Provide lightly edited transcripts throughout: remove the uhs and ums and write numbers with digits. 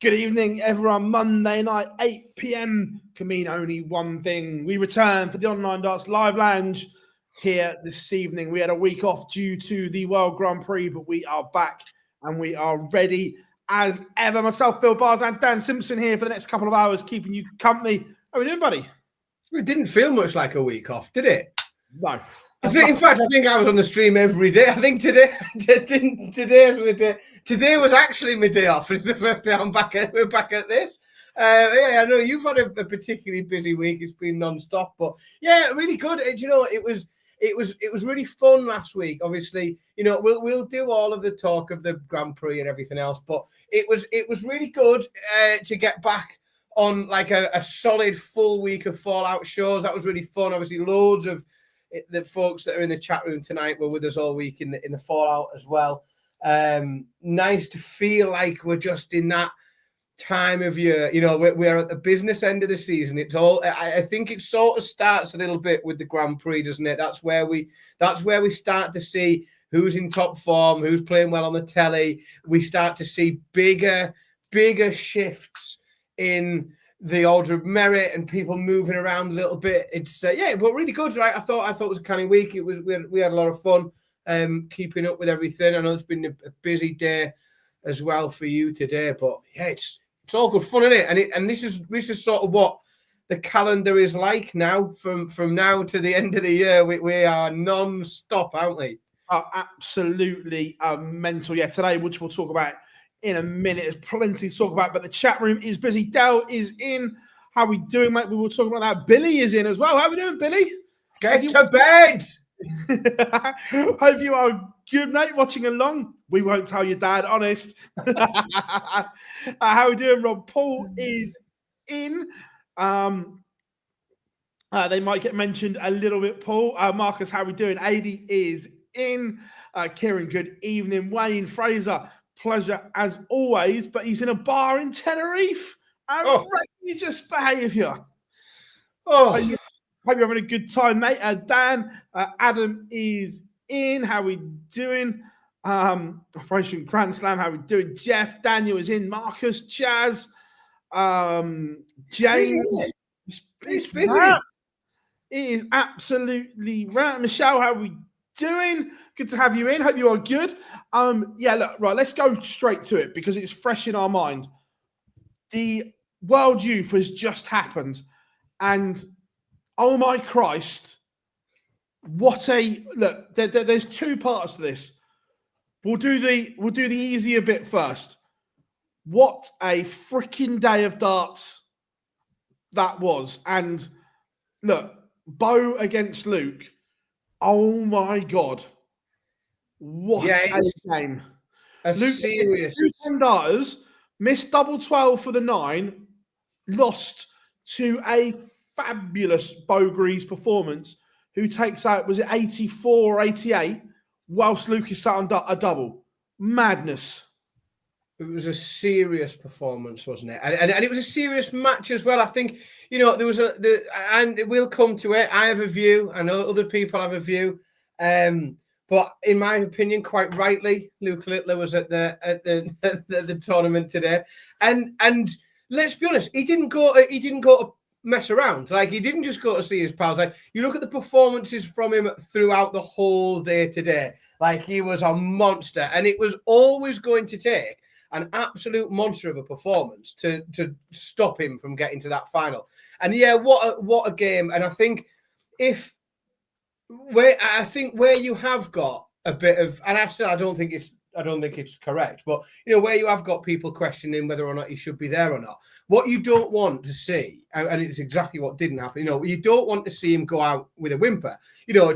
Good evening, everyone. Monday night, 8 p.m. can mean only one thing. We return for the Online Darts Live Lounge here this evening. We had a week off due to the World Grand Prix, but we are back and we are ready as ever. Myself, Phil Bars, and Dan Simpson here for the next couple of hours, keeping you company. How are we doing, buddy? It didn't feel much like a week off, did it? No. In fact, I think I was on the stream every day. I think today was actually my day off. It's the first day we're back at this. I know you've had a particularly busy week. It's been non-stop, but yeah, really good. It was really fun last week. Obviously, we'll do all of the talk of the Grand Prix and everything else, but it was really good to get back on like a solid full week of Fallout shows. That was really fun. Obviously, loads of the folks that are in the chat room tonight were with us all week in the Fallout as well. Nice to feel like we're just in that time of year. We're at the business end of the season. I think it sort of starts a little bit with the Grand Prix, doesn't it? That's where we start to see who's in top form, who's playing well on the telly. We start to see bigger shifts in the order of merit and people moving around a little bit. It's but really good, right? I thought it was a canny week. We had a lot of fun keeping up with everything. I know it's been a busy day as well for you today, but yeah, it's all good fun, isn't it? And this is sort of what the calendar is like now. From now to the end of the year, we are non-stop, aren't we? Oh, absolutely mental. Yeah, today, which we'll talk about in a minute. There's plenty to talk about, but the chat room is busy. Dell is in. How we doing, mate? We will talk about that. Billy is in as well. How we doing, Billy? Get to bed. Hope you are good, mate. Watching along. We won't tell your dad, honest. How we doing, Rob? Paul is in. They might get mentioned a little bit, Paul. Marcus, how we doing? AD is in. Kieran, good evening. Wayne Fraser, pleasure as always, but he's in a bar in Tenerife. Outrageous behaviour. Hope you're having a good time, mate. Dan, Adam is in. How we doing? Operation Grand Slam, how we doing? Jeff, Daniel is in. Marcus, Jazz, James. It's busy. It is absolutely right. Michelle, how we doing? Good to have you in. Hope you are good. Look, right, let's go straight to it because it's fresh in our mind. The World Youth has just happened, and oh my Christ, what a look! There's two parts to this. We'll do the easier bit first. What a freaking day of darts that was, and look, Beau against Luke. Oh my God. What a game. Luke Serious. 2 darters, missed double 12 for the 9, lost to a fabulous Beau Greaves performance, who takes out, was it 84 or 88, whilst Luke is sat on a double. Madness. It was a serious performance, wasn't it? And it was a serious match as well. I think, there was and we'll come to it. I have a view. I know other people have a view. But in my opinion, quite rightly, Luke Litler was at the tournament today. And let's be honest, he didn't go to mess around. Like, he didn't just go to see his pals. Like, you look at the performances from him throughout the whole day today. Like, he was a monster, and it was always going to take an absolute monster of a performance to stop him from getting to that final. And yeah, what a game. And I think where you have got a bit of, and actually I don't think it's correct, but where you have got people questioning whether or not he should be there or not. What you don't want to see, and it's exactly what didn't happen. You don't want to see him go out with a whimper.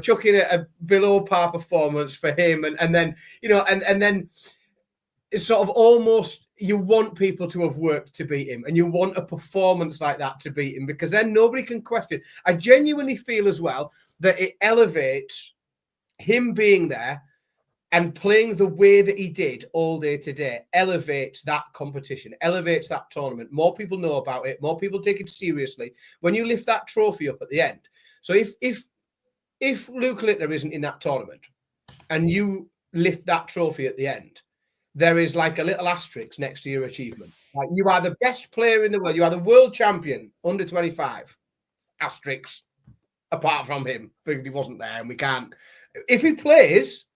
Chucking a below par performance for him, and then and then it's sort of almost, you want people to have worked to beat him, and you want a performance like that to beat him, because then nobody can question. I genuinely feel as well that it elevates him being there and playing the way that he did all day today, elevates that competition, elevates that tournament. More people know about it. More people take it seriously when you lift that trophy up at the end. So if Luke Litler isn't in that tournament and you lift that trophy at the end, there is like a little asterisk next to your achievement. Like, you are the best player in the world. You are the world champion under 25. Asterisks. Apart from him, because he wasn't there, and we can't. If he plays,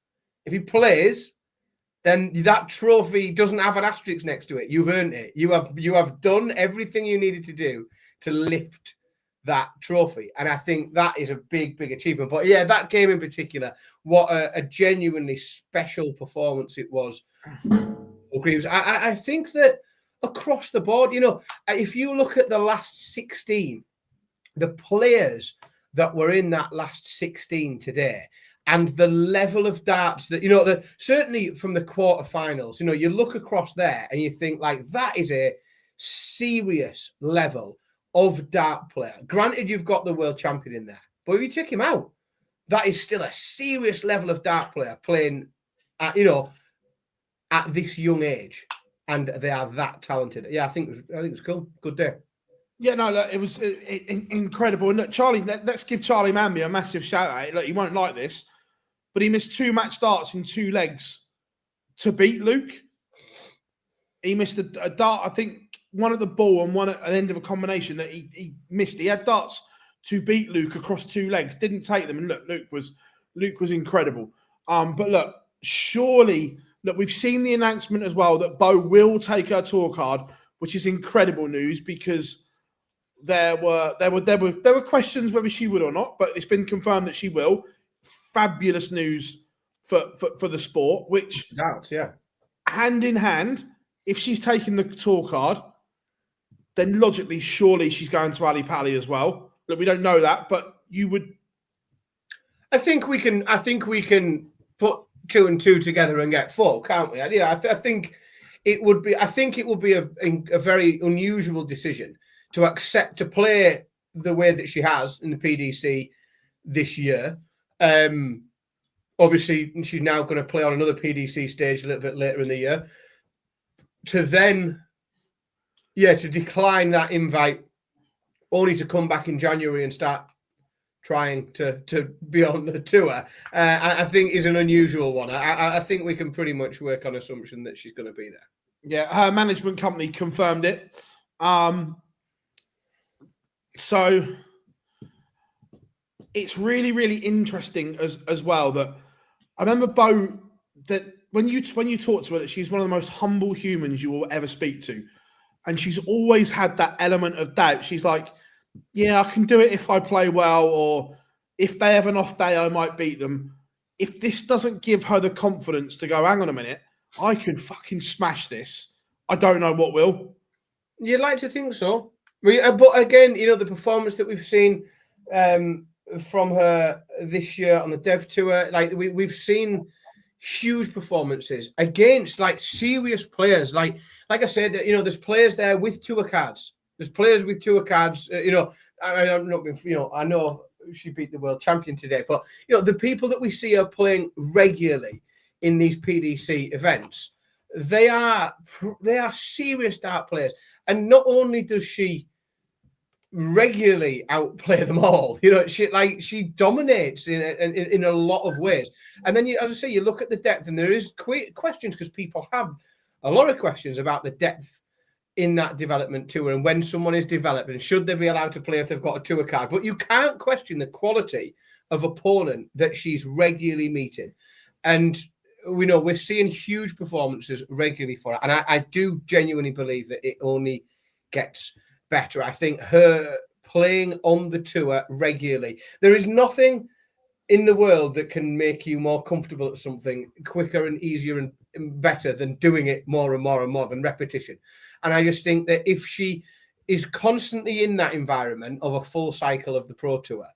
then that trophy doesn't have an asterisk next to it. You've earned it. You have done everything you needed to do to lift that trophy, and I think that is a big achievement. But yeah, that game in particular, what a genuinely special performance it was. Beau Greaves. I think that across the board, if you look at the last 16, the players that were in that last 16 today, and the level of darts that, certainly from the quarterfinals, you look across there and you think, like, that is a serious level of dart player. Granted, you've got the world champion in there, but if you take him out, that is still a serious level of dart player playing at this young age, and they are that talented. Yeah, I think it was cool. Good day. Yeah, no, look, it was incredible. And look, Charlie, let's give Charlie Manby a massive shout out. Look, he won't like this, but he missed 2 match darts in 2 legs to beat Luke. He missed a dart, I think, one at the ball and one at the end of a combination that he missed. He had darts to beat Luke across 2 legs, didn't take them. And look, Luke was incredible. But look, surely, we've seen the announcement as well that Beau will take her tour card, which is incredible news, because there were questions whether she would or not, but it's been confirmed that she will. Fabulous news for the sport, which doubts, yeah. Hand in hand, if she's taking the tour card, then logically, surely she's going to Ali Pali as well. Look, we don't know that, but you would. I think we can put 2 and 2 together and get 4, can't we? Yeah, I think it would be. I think it would be a very unusual decision to accept to play the way that she has in the PDC this year. Obviously, she's now going to play on another PDC stage a little bit later in the year. To then, to decline that invite, only to come back in January and start trying to be on the tour, I think is an unusual one. I think we can pretty much work on assumption that she's going to be there. Yeah, her management company confirmed it. So it's really, really interesting as well that I remember Beau, that when you talk to her, that she's one of the most humble humans you will ever speak to. And she's always had that element of doubt. She's like, yeah, I can do it if I play well, or if they have an off day, I might beat them. If this doesn't give her the confidence to go, hang on a minute, I could fucking smash this, I don't know what will. You'd like to think so. But again, the performance that we've seen from her this year on the Dev Tour, like we've seen huge performances against like serious players. Like I said, that there's players there with tour cards. There's players with tour cards. I know she beat the world champion today, but the people that we see her playing regularly in these PDC events, they are serious dart players. And not only does she regularly outplay them all, she dominates in a lot of ways. And then as I say, you look at the depth, and there is questions, because people have a lot of questions about the depth in that development tour, and when someone is developing, should they be allowed to play if they've got a tour card? But you can't question the quality of opponent that she's regularly meeting, and we're seeing huge performances regularly for her. And I do genuinely believe that it only gets better. I think her playing on the tour regularly, there is nothing in the world that can make you more comfortable at something quicker and easier and better than doing it more and more and more, than repetition. And I just think that if she is constantly in that environment of a full cycle of the Pro Tour,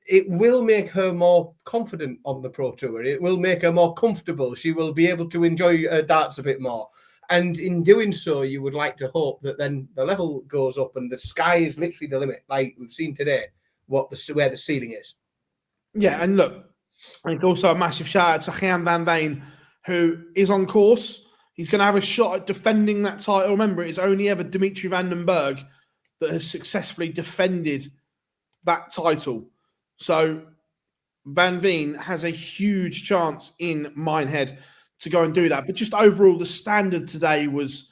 it will make her more confident on the Pro Tour. It will make her more comfortable. She will be able to enjoy her darts a bit more. And in doing so, you would like to hope that then the level goes up and the sky is literally the limit, like we've seen today, where the ceiling is. Yeah, and look, I think also a massive shout out to Gian van Veen, who is on course. He's going to have a shot at defending that title. Remember, it's only ever Dimitri van den Berg that has successfully defended that title. So Van Veen has a huge chance in Minehead to go and do that. But just overall, the standard today was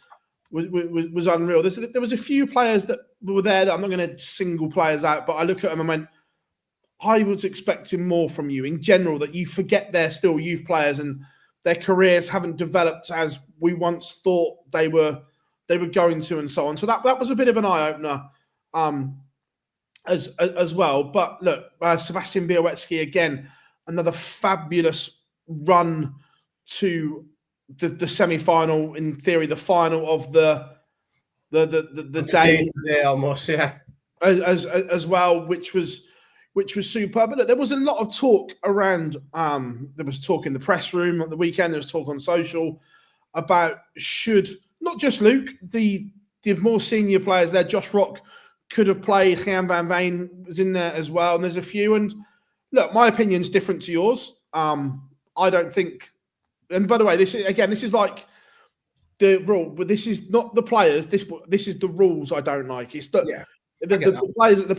was unreal. There was a few players that were there that I'm not going to single players out, but I look at them and went, I was expecting more from you in general, that you forget they're still youth players and their careers haven't developed as we once thought they were going to, and so on. So that was a bit of an eye-opener as well. But look, Sebastian Białecki, again, another fabulous run to the semi-final, in theory, the final of the day almost, yeah. As well, which was superb. But look, there was a lot of talk around. There was talk in the press room at the weekend. There was talk on social about should not just Luke, the more senior players there. Josh Rock could have played. Gian van Veen was in there as well. And there's a few. And look, my opinion's different to yours. I don't think. And by the way, this is like the rule, but this is not the players. This is the rules I don't like. It's the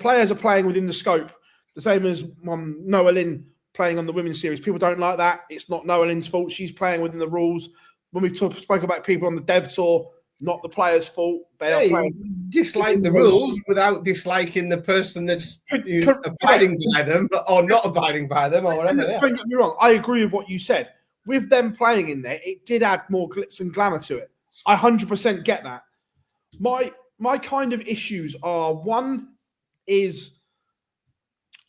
players are playing within the scope. The same as Noah Lynn playing on the women's series. People don't like that. It's not Noah Lynn's fault. She's playing within the rules. When we spoke about people on the dev tour, not the players' fault. They are playing. Dislike the rules without disliking the person that's abiding by them or not abiding by them or whatever. Don't get me wrong. I agree with what you said. With them playing in there, it did add more glitz and glamour to it. I 100% get that. My kind of issues are, one is,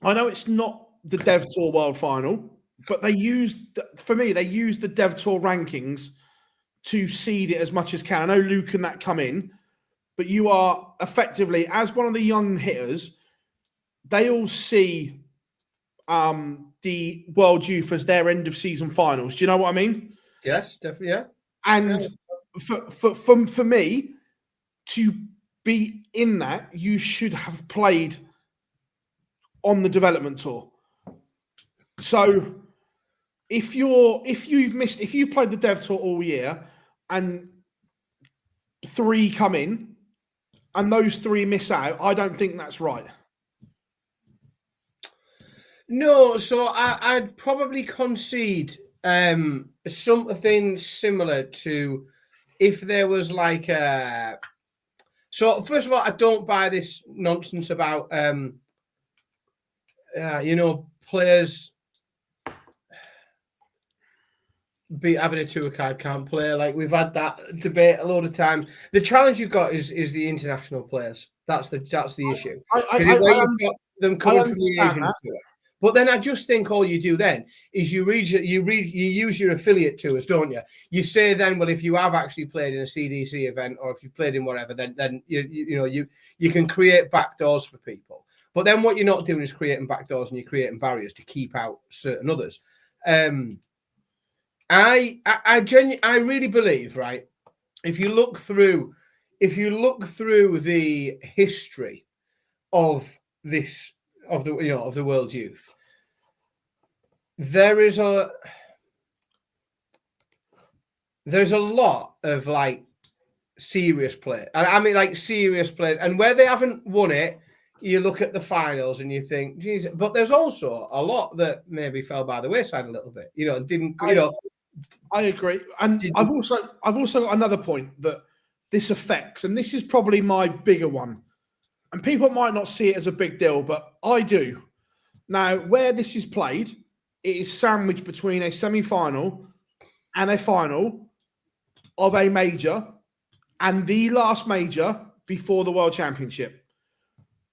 I know it's not the Dev Tour World Final, but they used the Dev Tour rankings to seed it as much as can. I know Luke and that come in, but you are effectively, as one of the young hitters, they all see the World Youth as their end of season finals. Do you know what I mean? Yes, definitely. Yeah. And for me to be in that, you should have played on the development tour. So if you've played the Dev Tour all year and 3 come in and those 3 miss out, I don't think that's right. No, so I'd probably concede something similar to if there was like a. So first of all, I don't buy this nonsense about players be having a tour card can't play. Like we've had that debate a lot of times. The challenge you've got is the international players. That's the issue. You've got them coming from the Asian tour. But then I just think all you do then is you use your affiliate tours, don't you? You say then, well, if you have actually played in a CDC event or if you've played in whatever, then you can create backdoors for people. But then what you're not doing is creating backdoors and you're creating barriers to keep out certain others. I really believe, right? If you look through the history of this. Of the world youth, there's a lot of like serious players, and I mean like serious players, and where they haven't won it, you look at the finals and you think, geez, but there's also a lot that maybe fell by the wayside a little bit, didn't. I agree, and I've also got another point that this affects, and this is probably my bigger one. And people might not see it as a big deal, but I do. Now, where this is played, it is sandwiched between a semi-final and a final of a major and the last major before the World Championship.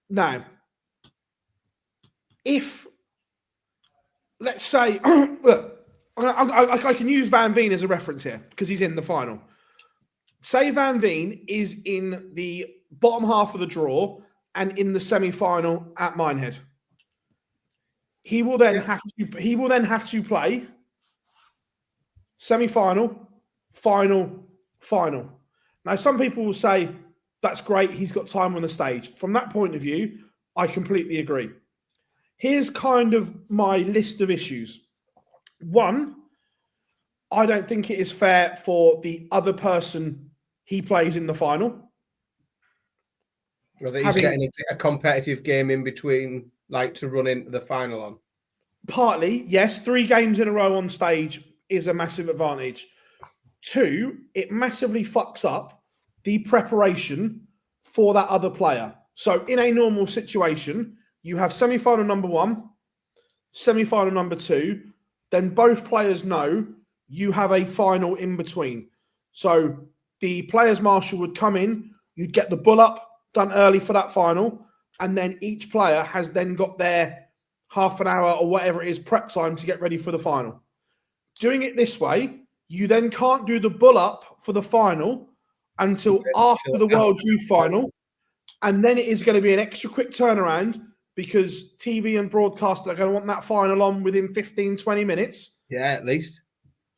Now, if, let's say, look, I can use Van Veen as a reference here because he's in the final. Say Van Veen is in the bottom half of the draw and in the semi-final at Minehead. He will then have to play semi-final, final. Now, some people will say that's great. He's got time on the stage. From that point of view, I completely agree. Here's kind of my list of issues. One, I don't think it is fair for the other person he plays in the final. Whether he's getting a competitive game in between, like to run into the final on. Partly, yes. 3 games in a row on stage is a massive advantage. 2, it massively fucks up the preparation for that other player. So in a normal situation, you have semi-final number 1, semi-final number 2, then both players know you have a final in between. So the players' marshal would come in, you'd get the bull up done early for that final, and then each player has then got their half an hour or whatever it is prep time to get ready for the final. Doing it this way, you then can't do the bull up for the final until after the World Youth Final, and then it is going to be an extra quick turnaround because TV and broadcast are going to want that final on within 15, 20 minutes. Yeah, at least.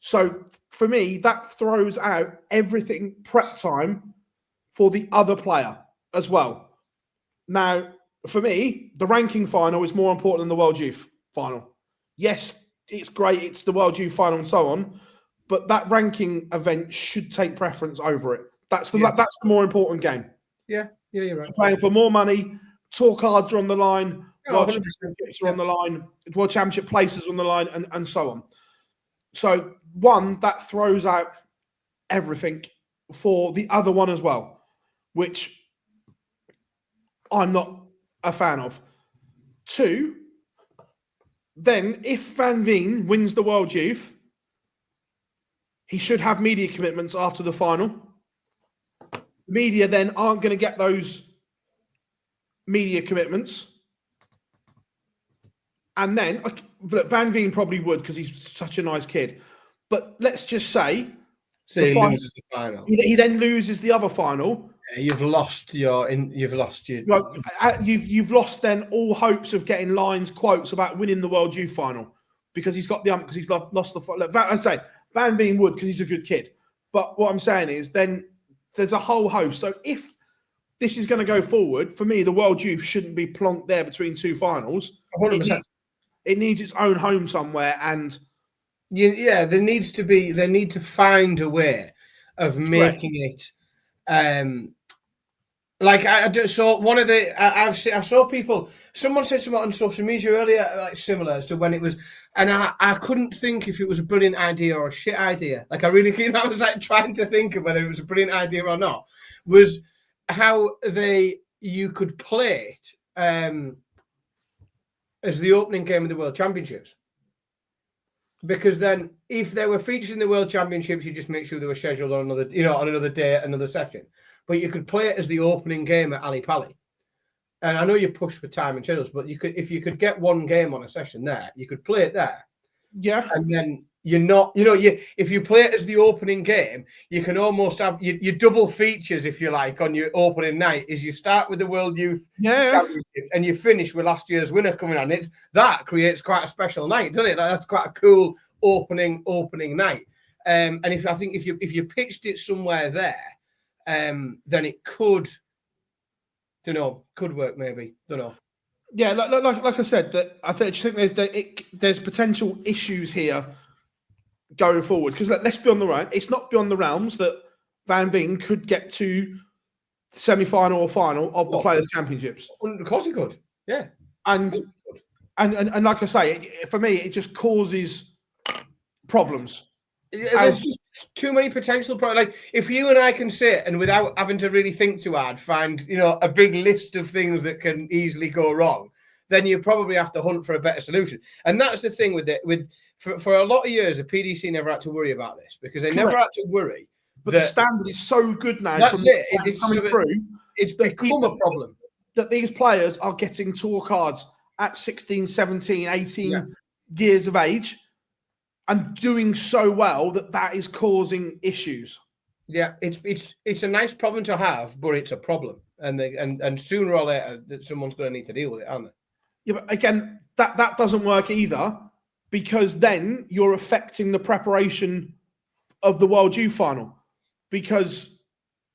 So for me, that throws out everything prep time for the other player as well. Now, for me, the ranking final is more important than the World Youth Final. Yes, it's great, it's the World Youth Final and so on, but that ranking event should take preference over it. That's the more important game. Yeah, you're right. You're playing for more money, tour cards are on the line, World 100%. Championships are on the line, World Championship places on the line, and so on. So, one, that throws out everything for the other one as well, which I'm not a fan of. 2, then if Van Veen wins the World Youth, he should have media commitments after the final. Media then aren't going to get those media commitments. And then, Van Veen probably would because he's such a nice kid. But let's just say he loses the final. He then loses the other final. You've lost your. You've lost then all hopes of getting lines, quotes about winning the World Youth Final because he's got because he's lost the. Look, I say Van Veen would because he's a good kid. But what I'm saying is then there's a whole host. So if this is going to go forward, for me, the World Youth shouldn't be plonked there between 2 finals. 100%. It needs its own home somewhere, and there need to find a way of making it. Like I do. So one of the I saw people. Someone said something on social media earlier, like similar as to when it was, and I couldn't think if it was a brilliant idea or a shit idea. Like I was like trying to think of whether it was a brilliant idea or not. Was how you could play it as the opening game of the World Championships. Because then, if there were features in the World Championships, you just make sure they were scheduled on another day, another session. But you could play it as the opening game at Ali Pali. And I know you push for time and schedules, but if you could get one game on a session there, you could play it there. Yeah. And then if you play it as the opening game, you can almost have your double features, if you like, on your opening night. Is you start with the World Youth Championships and you finish with last year's winner coming on. That creates quite a special night, doesn't it? That's quite a cool opening night. And if you pitched it somewhere there, then it could work maybe. Don't know. Yeah, like I said, that I think there's potential issues here going forward because let's be on the right. It's not beyond the realms that Van Veen could get to semi-final or final of the Players' Championships. Of course he could. Yeah, and like I say, for me, it just causes problems. There's just too many potential problems. Like if you and I can sit and without having to really think too hard, find a big list of things that can easily go wrong, then you probably have to hunt for a better solution. And that's the thing for a lot of years, the PDC never had to worry about this because they never had to worry. But the standard is so good now. That's it. It's become a problem that these players are getting tour cards at 16, 17, 18 years of age. And doing so well that is causing issues. Yeah, it's a nice problem to have, but it's a problem, and sooner or later that someone's going to need to deal with it, aren't they? Yeah, but again, that doesn't work either, because then you're affecting the preparation of the World Youth Final. Because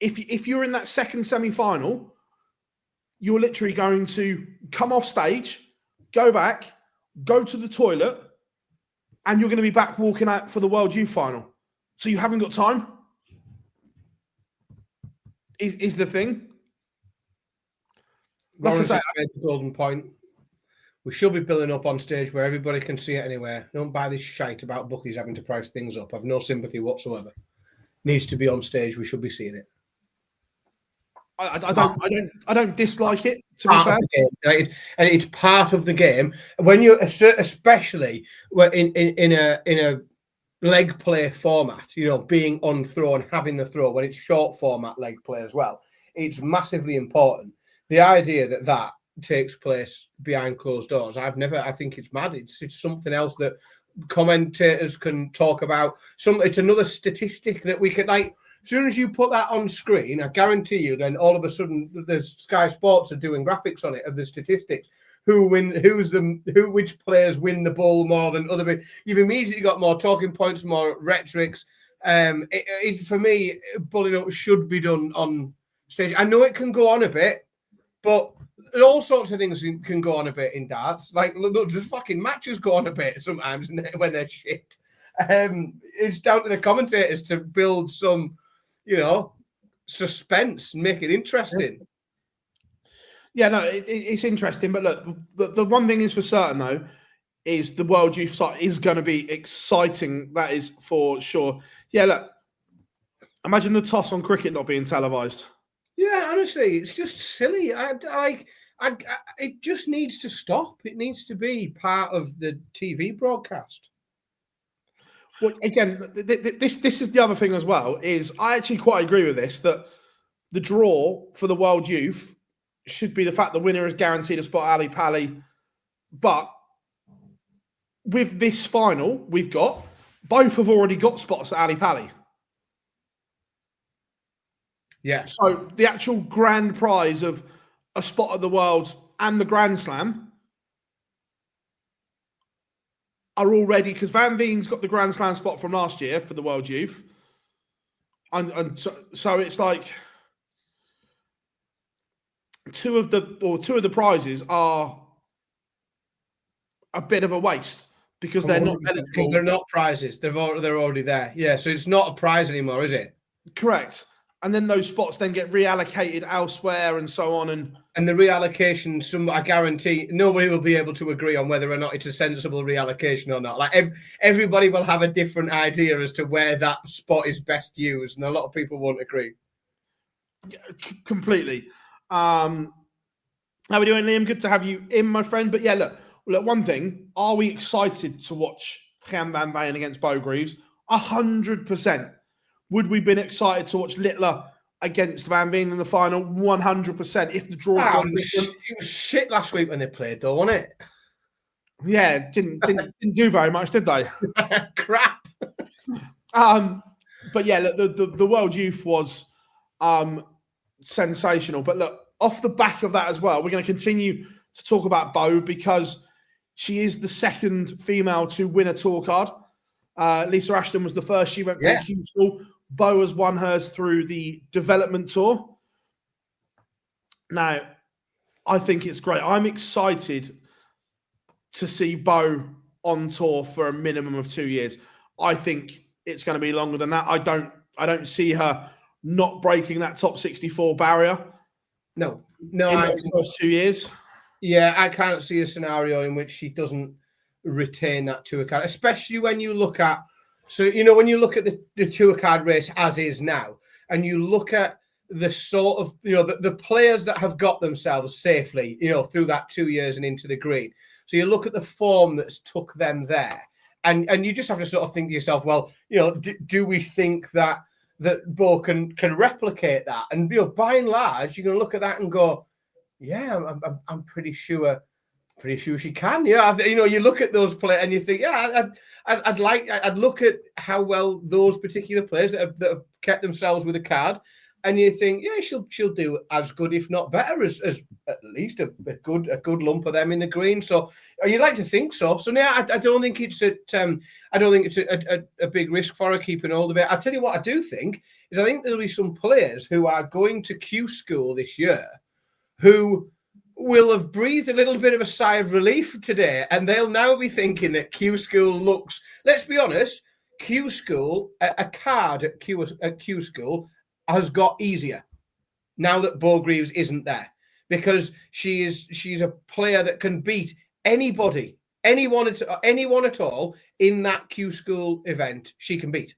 if you're in that second semi-final, you're literally going to come off stage, go back, go to the toilet. And you're going to be back walking out for the World Youth Final. So you haven't got time? Is the thing. Like I said, the golden point. We should be building up on stage where everybody can see it anywhere. Don't buy this shite about bookies having to price things up. I've no sympathy whatsoever. Needs to be on stage. We should be seeing it. I don't dislike it, to be fair. Right? And it's part of the game. When you, especially in a leg play format, being on throw and having the throw, when it's short format leg play as well, it's massively important. The idea that takes place behind closed doors, I think it's mad. It's something else that commentators can talk about. It's another statistic that we can, like, as soon as you put that on screen, I guarantee you, then all of a sudden there's Sky Sports are doing graphics on it of the statistics. Which players win the ball more than other. You've immediately got more talking points, more rhetorics. For me, bullying up should be done on stage. I know it can go on a bit, but all sorts of things can go on a bit in darts. Like, look, the fucking matches go on a bit sometimes when they're shit. It's down to the commentators to build some, suspense and make it interesting. Yeah, no, it's interesting. But look, the one thing is for certain, though, is the World Youth site is going to be exciting. That is for sure. Yeah, look, imagine the toss on cricket not being televised. Yeah, honestly, it's just silly. It just needs to stop. It needs to be part of the TV broadcast. Well, again, this is the other thing as well, is I actually quite agree with this, that the draw for the World Youth should be the fact the winner is guaranteed a spot at Ali Pali. But with this final, both have already got spots at Ali Pali. Yeah. So the actual grand prize of a spot at the Worlds and the Grand Slam are already, because Van Veen's got the Grand Slam spot from last year for the World Youth. And so it's like two of the prizes are a bit of a waste because they're not eligible. Because they're not prizes. They're already there. Yeah, so it's not a prize anymore, is it? Correct. And then those spots then get reallocated elsewhere and so on. And the reallocation, I guarantee nobody will be able to agree on whether or not it's a sensible reallocation or not. Like everybody will have a different idea as to where that spot is best used, and a lot of people won't agree. Yeah, completely. How are we doing, Liam? Good to have you in, my friend. But yeah, look, one thing, are we excited to watch Jan van Veen against Beau Greaves? 100%. Would we have been excited to watch Litler against Van Veen in the final? 100%. If the draw it was shit last week when they played, though, wasn't it? Yeah, didn't do very much, did they? Crap. But yeah, look, the World Youth was sensational. But look, off the back of that as well, we're going to continue to talk about Beau because she is the second female to win a tour card. Lisa Ashton was the first. She went through Q School. Beau has won hers through the development tour. Now, I think it's great. I'm excited to see Beau on tour for a minimum of 2 years. I think it's going to be longer than that. I don't see her not breaking that top 64 barrier. No, in the first 2 years. Yeah, I can't see a scenario in which she doesn't retain that tour card, especially when you look at when you look at the tour card race as is now, and you look at the sort of the players that have got themselves safely through that 2 years and into the green. So you look at the form that's took them there, and you just have to sort of think to yourself, well, do we think that Beau can replicate that? And by and large, you're going to look at that and go, yeah, I'm pretty sure she can. You look at those players and you think, yeah, I'd look at how well those particular players that have kept themselves with a card, and you think, yeah, she'll do as good, if not better, as at least a good lump of them in the green. So you'd like to think so. So yeah, I don't think it's a big risk for her keeping hold of it. I tell you what, I do think is I think there'll be some players who are going to Q School this year who will have breathed a little bit of a sigh of relief today, and they'll now be thinking that Q School looks, let's be honest, Q School, a card at Q School has got easier now that Beau Greaves isn't there, because she's a player that can beat anybody, anyone at all in that Q School event. She can beat.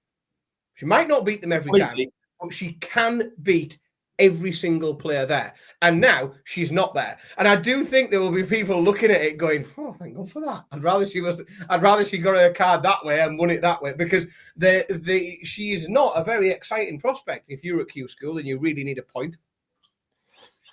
She might not beat them every time, but she can beat every single player there. And now she's not there. And I do think there will be people looking at it going, oh, thank God for that. I'd rather she got her card that way and won it that way, because she is not a very exciting prospect if you're at Q School and you really need a point.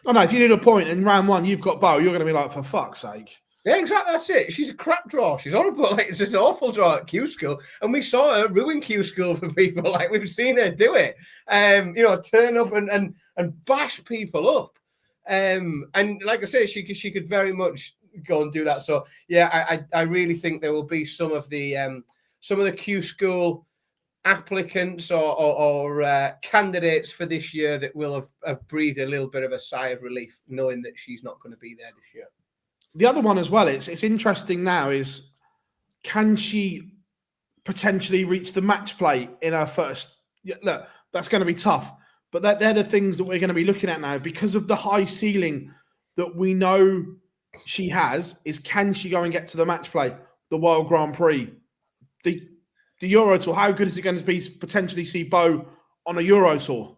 Oh no, if you need a point in round one, you've got Beau, you're going to be like, for fuck's sake. Yeah, exactly. That's it. She's a crap draw. She's horrible. Like, it's an awful draw at Q School, and we saw her ruin Q School for people. Like, we've seen her do it. Turn up and bash people up. And like I say, she could very much go and do that. So yeah, I really think there will be some of the Q School applicants or candidates for this year that will have breathed a little bit of a sigh of relief, knowing that she's not going to be there this year. The other one as well, it's interesting now, is can she potentially reach the match play in her first? Yeah, look, that's going to be tough, but they're the things that we're going to be looking at now because of the high ceiling that we know she has. Is can she go and get to the match play, the World Grand Prix, the Euro Tour? How good is it going to be to potentially see Beau on a Euro Tour?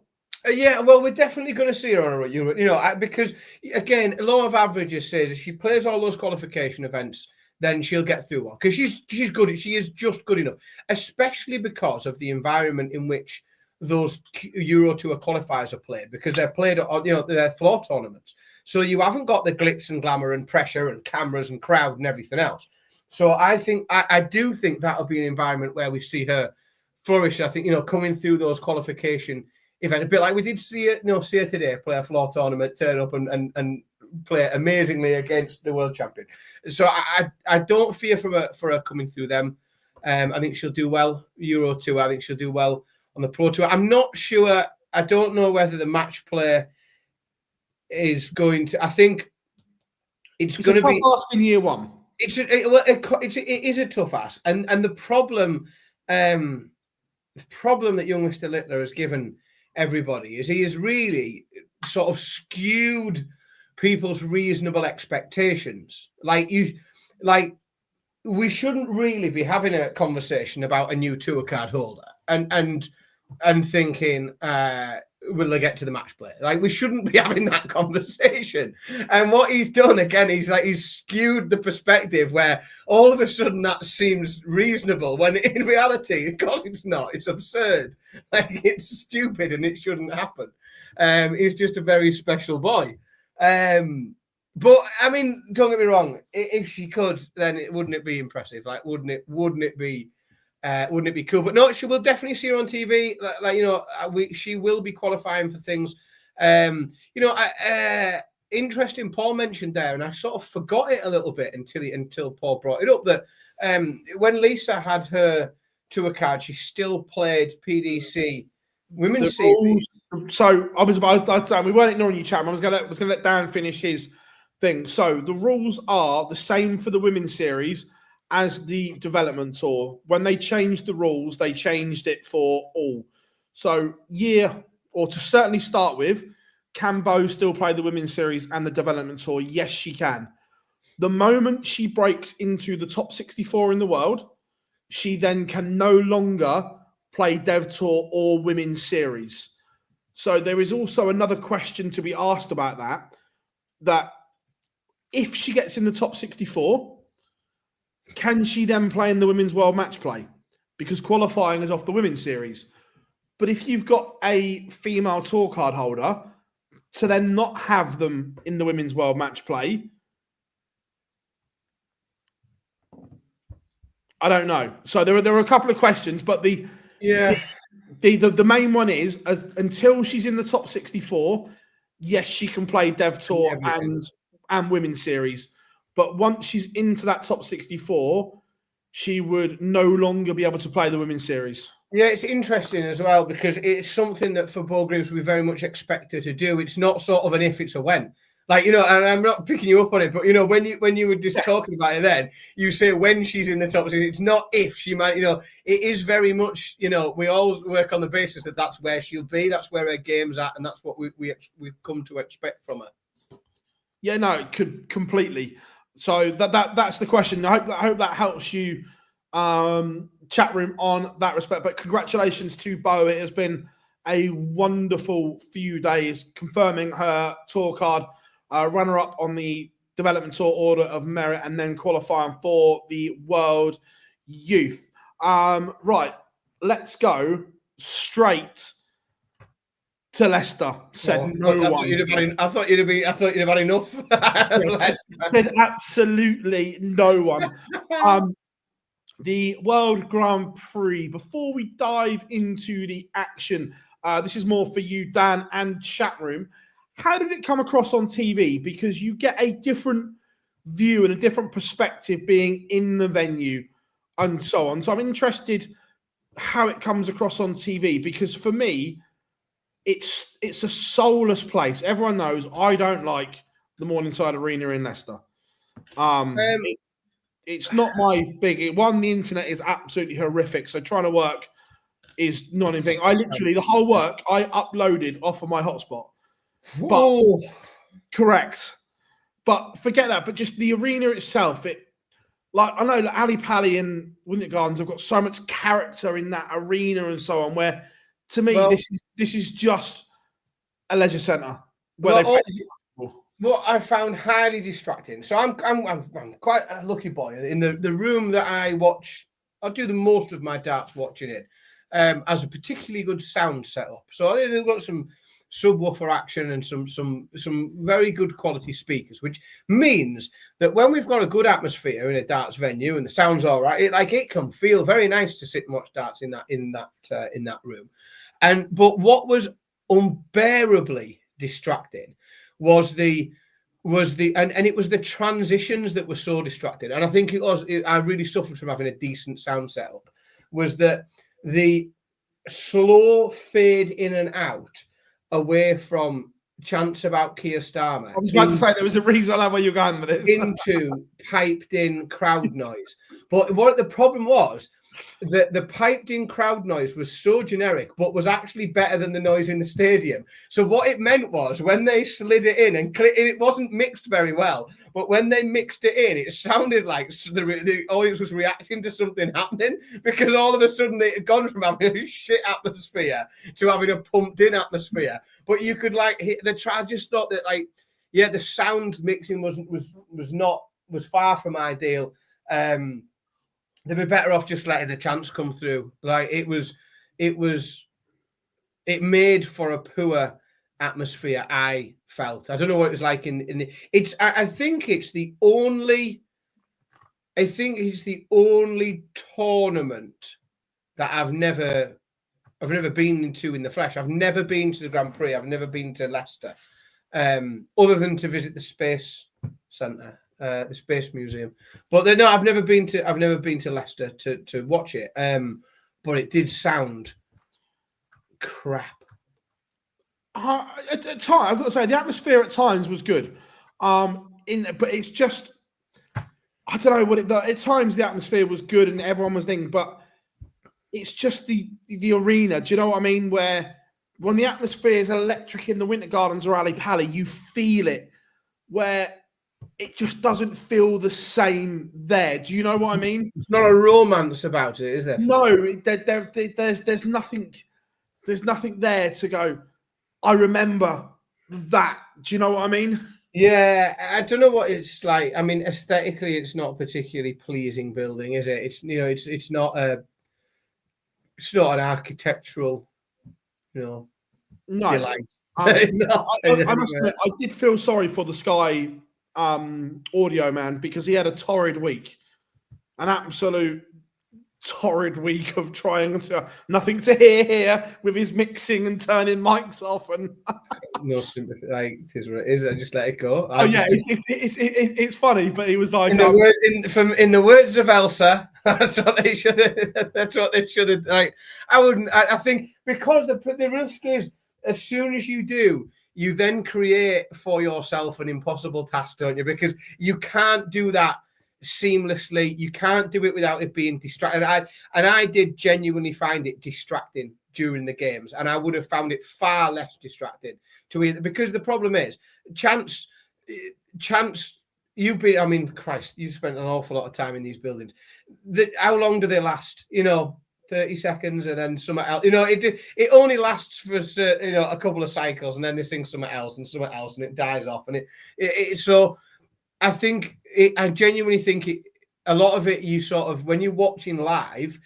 Yeah, well, we're definitely going to see her on a Euro, because again, law of averages says if she plays all those qualification events, then she'll get through one, because she's good. She is just good enough, especially because of the environment in which those Euro Tour qualifiers are played, because they're played on, they're floor tournaments. So you haven't got the glitz and glamour and pressure and cameras and crowd and everything else. So I do think that'll be an environment where we see her flourish. I think, coming through those qualification event, a bit like we did see her today, play a floor tournament, turn up and play amazingly against the world champion. So I don't fear for her coming through them. I think she'll do well. Euro Tour, I think she'll do well on the Pro Tour. I'm not sure. I don't know whether the match play is going to. I think it's going to be a tough ask in year one. It is a tough ask, and the problem that young Mr. Litler has given everybody is he has really sort of skewed people's reasonable expectations. Like we shouldn't really be having a conversation about a new tour card holder and thinking, will they get to the match play? Like, we shouldn't be having that conversation. And what he's done again, he's skewed the perspective where all of a sudden that seems reasonable when in reality, of course it's not. It's absurd. Like, it's stupid and it shouldn't happen. He's just a very special boy. But I mean, don't get me wrong. If she could, then wouldn't it be impressive? Like, wouldn't it be cool? But no, she will definitely see her on TV. She will be qualifying for things. Interesting. Paul mentioned there, and I sort of forgot it a little bit until Paul brought it up, that when Lisa had her tour card, she still played PDC women's series. So I was about. We weren't ignoring you, Chapman. I was going to let Dan finish his thing. So the rules are the same for the women's series as the development tour. When they changed the rules, they changed it for all. So to certainly start with, can Beau still play the women's series and the development tour? Yes, she can. The moment she breaks into the top 64 in the world, she then can no longer play Dev Tour or women's series. So there is also another question to be asked about that if she gets in the top 64, can she then play in the Women's World Match Play? Because qualifying is off the women's series. But if you've got a female tour card holder, to then not have them in the Women's World Match Play, I don't know. So there are a couple of questions, but the main one is until she's in the top 64, yes, she can play Dev Tour and women's series. But once she's into that top 64, she would no longer be able to play the women's series. Yeah, it's interesting as well, because it's something that for Beau Greaves we very much expect her to do. It's not sort of an if, it's a when. Like, and I'm not picking you up on it, but, when you were just talking about it then, you say when she's in the top 60, it's not if she might, it is very much, we always work on the basis that that's where she'll be, that's where her game's at, and that's what we've come to expect from her. Yeah, no, it could completely. So that's the question. I hope that helps you, chat room, on that respect. But congratulations to Beau. It has been a wonderful few days, confirming her tour card, runner-up on the Development Tour Order of Merit, and then qualifying for the World Youth. Right, let's go straight to Leicester. Said no one. I thought you'd have had enough. Yes, said absolutely no one. The World Grand Prix. Before we dive into the action, this is more for you, Dan, and chat room. How did it come across on TV? Because you get a different view and a different perspective being in the venue and so on. So I'm interested how it comes across on TV, because for me, it's a soulless place. Everyone knows I don't like the Morningside Arena in Leicester. It's not my big one. The internet is absolutely horrific, so trying to work is not anything. I literally the whole work I uploaded off of my hotspot. But correct. But forget that. But just the arena itself, I know that Ali Pally and Winter Gardens have got so much character in that arena and so on. Where to me, this is just a leisure centre. What I found highly distracting. So I'm quite a lucky boy. In the room that I watch, I do the most of my darts watching it. Has a particularly good sound setup. So they've got some subwoofer action and some very good quality speakers, which means that when we've got a good atmosphere in a darts venue and the sound's all right, it can feel very nice to sit and watch darts in that room. But what was unbearably distracting was the transitions that were so distracting. And I think I really suffered from having a decent sound setup, was that the slow fade in and out away from chants about Keir Starmer. I was about to say there was a reason where you're going with this. Into piped in crowd noise. But what the problem was, the piped in crowd noise was so generic, but was actually better than the noise in the stadium. So what it meant was when they slid it in and it wasn't mixed very well, but when they mixed it in, it sounded like the audience was reacting to something happening, because all of a sudden it had gone from having a shit atmosphere to having a pumped in atmosphere. But you could hit the try. I just thought that the sound mixing was far from ideal. They'd be better off just letting the chants come through. It made for a poor atmosphere, I felt. I don't know what it was like I think it's the only tournament that I've never been into in the flesh. I've never been to the Grand Prix. I've never been to Leicester, other than to visit the Space Centre. The Space Museum, but I've never been to Leicester to watch it. But it did sound crap. At times, I've got to say the atmosphere at times was good. But it's just I don't know what at times the atmosphere was good and everyone was thinking, but it's just the arena. Do you know what I mean? Where when the atmosphere is electric in the Winter Gardens or Ali Pally, you feel it. Where it just doesn't feel the same there. Do you know what I mean? It's not a romance about it, is there? No, there's nothing. There's nothing there to go. I remember that. Do you know what I mean? Yeah, I don't know what it's like. I mean, aesthetically, it's not a particularly pleasing building, is it? It's not an architectural, no. delight. I must admit, I did feel sorry for the Sky audio man, because he had a torrid week, an absolute torrid week of trying to nothing to hear here with his mixing and turning mics off and no sympathy. It is what it is. I just let it go. It's funny, but he was like, in the words of Elsa, that's what they should have. That's what they should have. I think because the risk is, as soon as you do, you then create for yourself an impossible task, don't you? Because you can't do that seamlessly. You can't do it without it being distracting. I did genuinely find it distracting during the games, and I would have found it far less distracting because the problem is chance. Christ, you've spent an awful lot of time in these buildings. How long do they last? 30 seconds and then something else. It only lasts for a couple of cycles and then they sing something else and it dies off. And so I genuinely think a lot of it, you sort of, when you're watching live,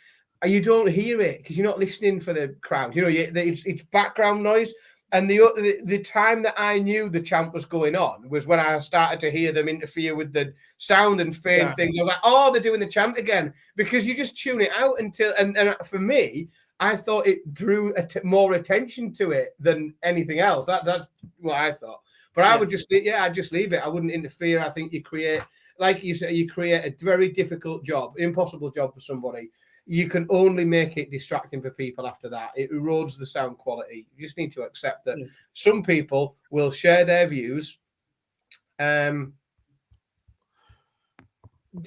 you don't hear it because you're not listening for the crowd. It's background noise. And the time that I knew the chant was going on was when I started to hear them interfere with the sound and fade things. I was like, oh, they're doing the chant again, because you just tune it out until. And for me, I thought it drew more attention to it than anything else. That's what I thought. But I would I'd just leave it. I wouldn't interfere. I think you create, like you say, a very difficult job, impossible job for somebody. You can only make it distracting for people after that. It erodes the sound quality. You just need to accept that some people will share their views. It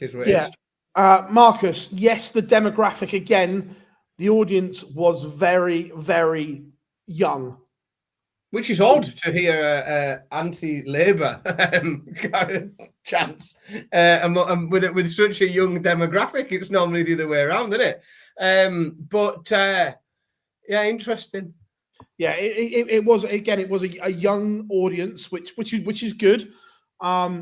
is what it is. Marcus, yes, the demographic again, the audience was very, very young. Which is odd to hear anti-Labour chants, and with such a young demographic. It's normally the other way around, isn't it? Interesting. Yeah, it was a young audience, which is good. By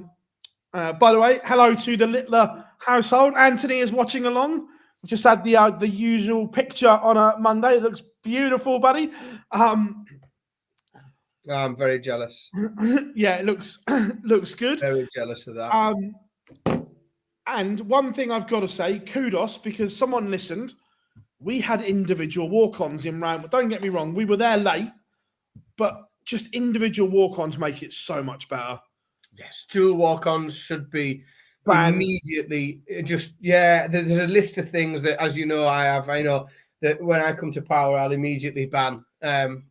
the way, hello to the Litler household. Anthony is watching along. Just had the usual picture on a Monday. It looks beautiful, buddy. I'm very jealous. Yeah, it looks good. Very jealous of that. And one thing I've got to say, kudos, because someone listened. We had individual walk-ons in round. But don't get me wrong, we were there late, but just individual walk-ons make it so much better. Yes, dual walk-ons should be banned immediately. There's a list of things that, as you know, I know that when I come to power, I'll immediately ban.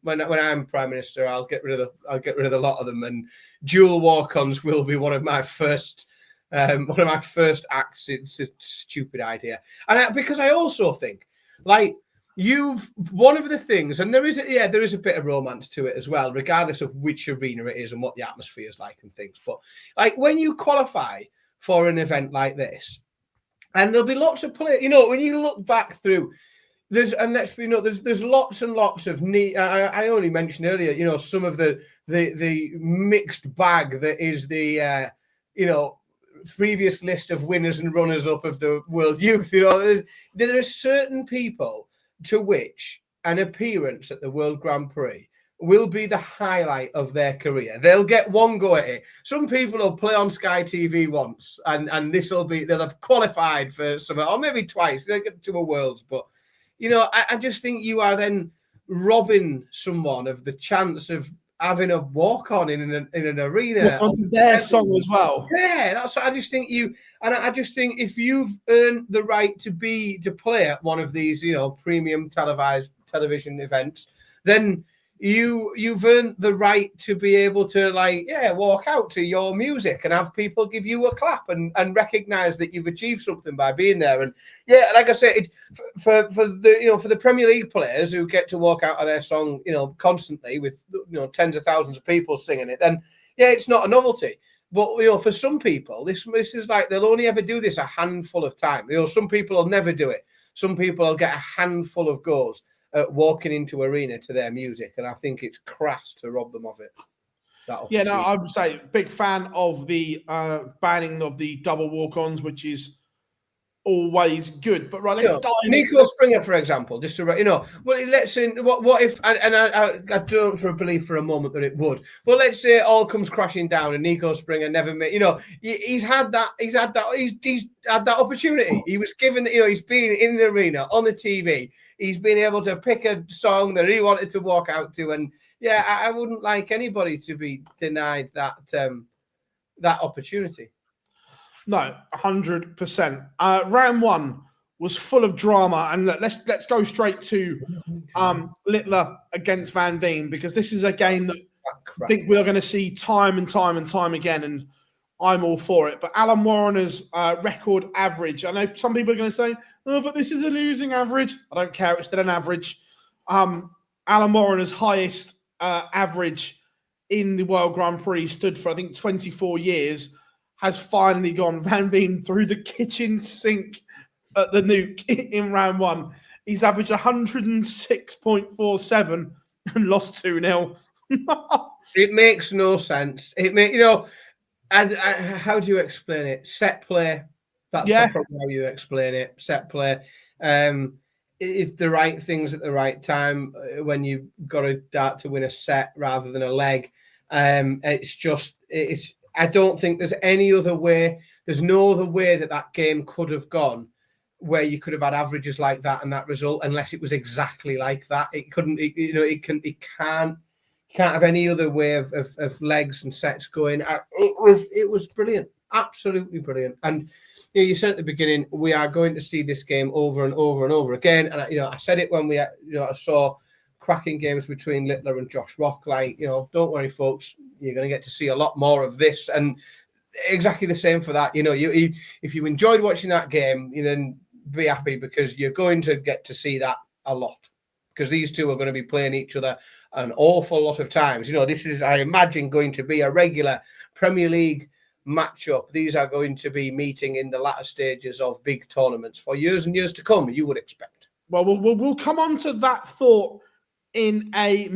When I'm Prime Minister, I'll get rid of a lot of them, and dual walk-ons will be one of my first acts. It's a stupid idea, and because I also think, like, one of the things, and there is a bit of romance to it as well, regardless of which arena it is and what the atmosphere is like and things. But like when you qualify for an event like this, and there'll be lots of players. When you look back through. There's lots and lots of neat. I only mentioned earlier, some of the mixed bag that is the previous list of winners and runners up of the World Youth. There are certain people to which an appearance at the World Grand Prix will be the highlight of their career. They'll get one go at it. Some people will play on Sky TV once, and they'll have qualified for something, or maybe twice. They'll get to a Worlds, but. I just think you are then robbing someone of the chance of having a walk-on in an arena. Onto their song as well. Yeah, that's what I just think I just think if you've earned the right to play at one of these, premium televised television events, then you've earned the right to be able to walk out to your music and have people give you a clap and recognize that you've achieved something by being there. And like I said, for the Premier League players who get to walk out of their song, constantly with tens of thousands of people singing it, then it's not a novelty. But for some people, this is like they'll only ever do this a handful of times. Some people will never do it. Some people will get a handful of goals at walking into arena to their music, and I think it's crass to rob them of it. I would say big fan of the banning of the double walk-ons, which is always good. But right, let's dive Nico Springer, for example, just to let's say what if, and I don't believe for a moment that it would, but let's say it all comes crashing down and Nico Springer never made. He's had that opportunity. He was given he's been in an arena on the TV. He's been able to pick a song that he wanted to walk out to, and I wouldn't like anybody to be denied that opportunity. No, 100%. Round one was full of drama, and let's go straight to Litler against Van Veen, because this is a game that I think we're going to see time and time and time again, and I'm all for it. But Alan Warrener's record average, I know some people are going to say, oh, but this is a losing average. I don't care. It's still an average. Alan Warrener's highest average in the World Grand Prix stood for, I think, 24 years, has finally gone Van Veen through the kitchen sink at the Nuke in round one. He's averaged 106.47 and lost 2-0. It makes no sense. And how do you explain it? Set play. That's probably how you explain it. Set play. It's the right things at the right time when you've got a dart to win a set rather than a leg. I don't think there's any other way. There's no other way that game could have gone where you could have had averages like that and that result, unless it was exactly like that. It couldn't. It can't have any other way of legs and sets going. It was brilliant, absolutely brilliant. And you said at the beginning, we are going to see this game over and over and over again. And I said it when I saw cracking games between Litler and Josh Rock. Like, don't worry, folks, you're going to get to see a lot more of this. And exactly the same for that. If you enjoyed watching that game, then be happy, because you're going to get to see that a lot, because these two are going to be playing each other an awful lot of times. This is, I imagine, going to be a regular Premier League matchup. These are going to be meeting in the latter stages of big tournaments for years and years to come, you would expect. Well, we'll come on to that thought in a...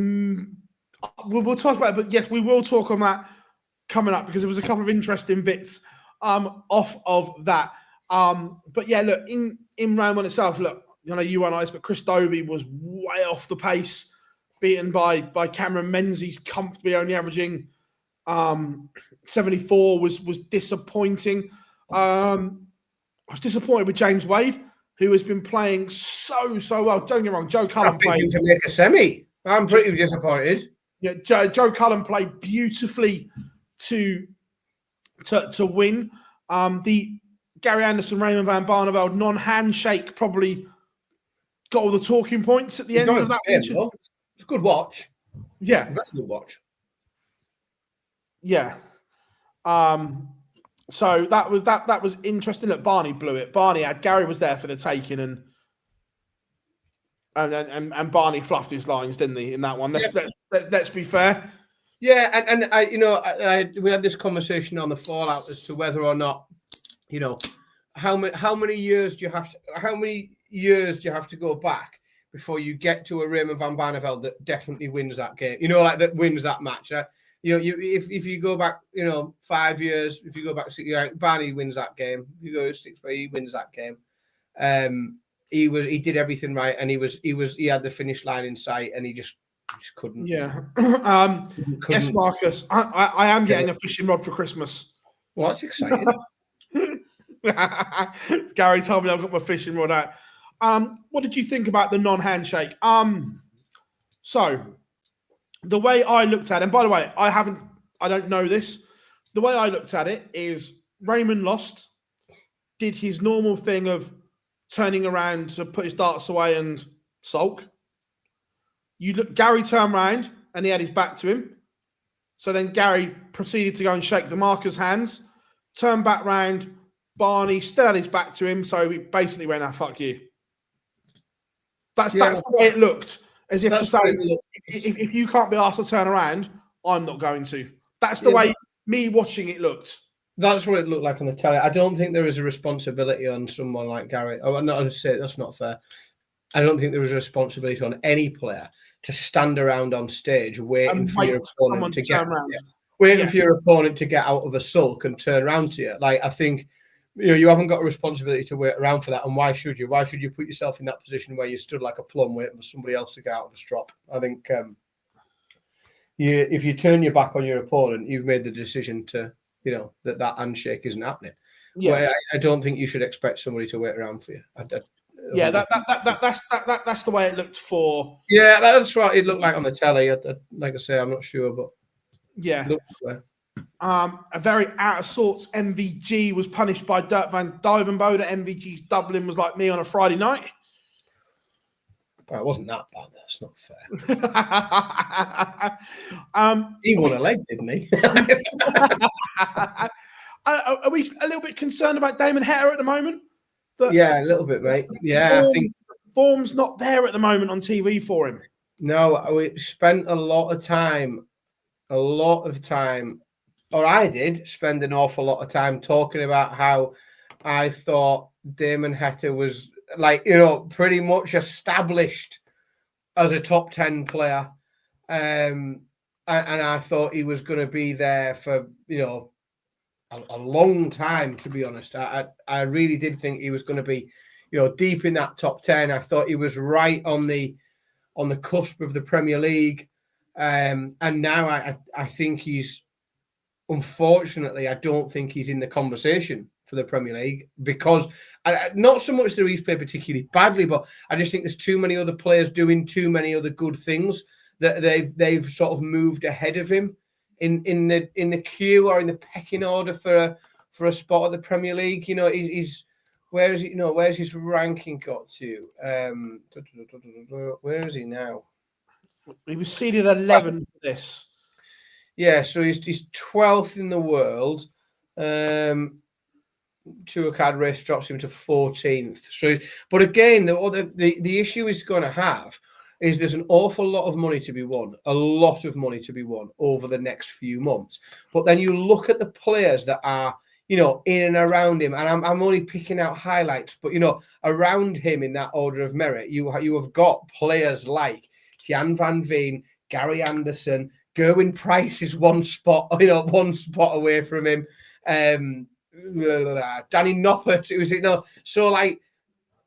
We'll talk about it, but yes, we will talk on that coming up, because there was a couple of interesting bits off of that. But yeah, look, in round one itself, look, you weren't honest, but Chris Dobie was way off the pace, beaten by Cameron Menzies, comfortably only averaging 74 was disappointing. I was disappointed with James Wade, who has been playing so well. Don't get me wrong, Joe Cullen played to make a semi. I'm pretty disappointed. Yeah, Joe Cullen played beautifully to win. The Gary Anderson, Raymond van Barneveld non-handshake probably got all the talking points at the end of that. It's a good watch. Yeah, very good watch. Yeah. So that was interesting. Look, Barney blew it. Gary was there for the taking, and Barney fluffed his lines, didn't he, in that one? Let's be fair. Yeah, and we had this conversation on the fallout as to whether or not, how many years do you have to go back before you get to a Raymond van Barneveld that definitely wins that game? That wins that match. If you go back, 5 years, if you go back 6 years, Barney wins that game. If you go 6 years, he wins that game. He did everything right, and he had the finish line in sight, and he just couldn't. Yeah. Yes, Marcus, I am getting a fishing rod for Christmas. Well, that's exciting. Gary told me I've got my fishing rod out. What did you think about the non-handshake? So the way I looked at it, and by the way, I don't know this. The way I looked at it is Raymond lost, did his normal thing of turning around to put his darts away and sulk. Gary turned around and he had his back to him. So then Gary proceeded to go and shake the marker's hands, turned back round. Barney still had his back to him, so he basically went, fuck you. That's the way it looked. As if to say, if you can't be asked to turn around, I'm not going to. That's the way me watching it looked. That's what it looked like on the telly. I don't think there is a responsibility on someone like Gary. Oh, I'm not going to say that's not fair. I don't think there is a responsibility on any player to stand around on stage waiting for your opponent to get around. Waiting for your opponent to get out of a sulk and turn around to you. Like, I think you haven't got a responsibility to wait around for that. And why should you? Why should you put yourself in that position where you stood like a plum waiting for somebody else to get out of a strop? I think if you turn your back on your opponent, you've made the decision to, that handshake isn't happening. Yeah, well, I don't think you should expect somebody to wait around for you. That's the way it looked for. Yeah, that's what it looked like on the telly. Like I say, I'm not sure, but yeah. A very out of sorts MVG was punished by Dirk van Duivenbode. MVG's Dublin was like me on a Friday night. Well, it wasn't that bad. That's not fair. He won a leg, didn't he? Are we a little bit concerned about Damon Heta at the moment? Yeah, a little bit, mate. Yeah, I think form's not there at the moment on TV for him. No, we spent a lot of time, or I did spend an awful lot of time talking about how I thought Damon Heta was pretty much established as a top 10 player. And I thought he was going to be there for, a long time, to be honest. I really did think he was going to be, deep in that top 10. I thought he was right on the cusp of the Premier League. And now I think he's, unfortunately, I don't think he's in the conversation for the Premier League because not so much that he's played particularly badly, but I just think there's too many other players doing too many other good things that they've sort of moved ahead of him in the queue or in the pecking order for a spot at the Premier League. He's where's his ranking got to? Where is he now? He was seeded 11 for this. Yeah, so he's 12th in the world. 2-a-card race drops him to 14th. So, but again, the issue he's going to have is there's an awful lot of money to be won, a lot of money to be won over the next few months. But then you look at the players that are, in and around him, and I'm only picking out highlights, but around him in that order of merit, you have got players like Jan van Veen, Gary Anderson, Gerwin Price is one spot away from him. Danny Noppert, so like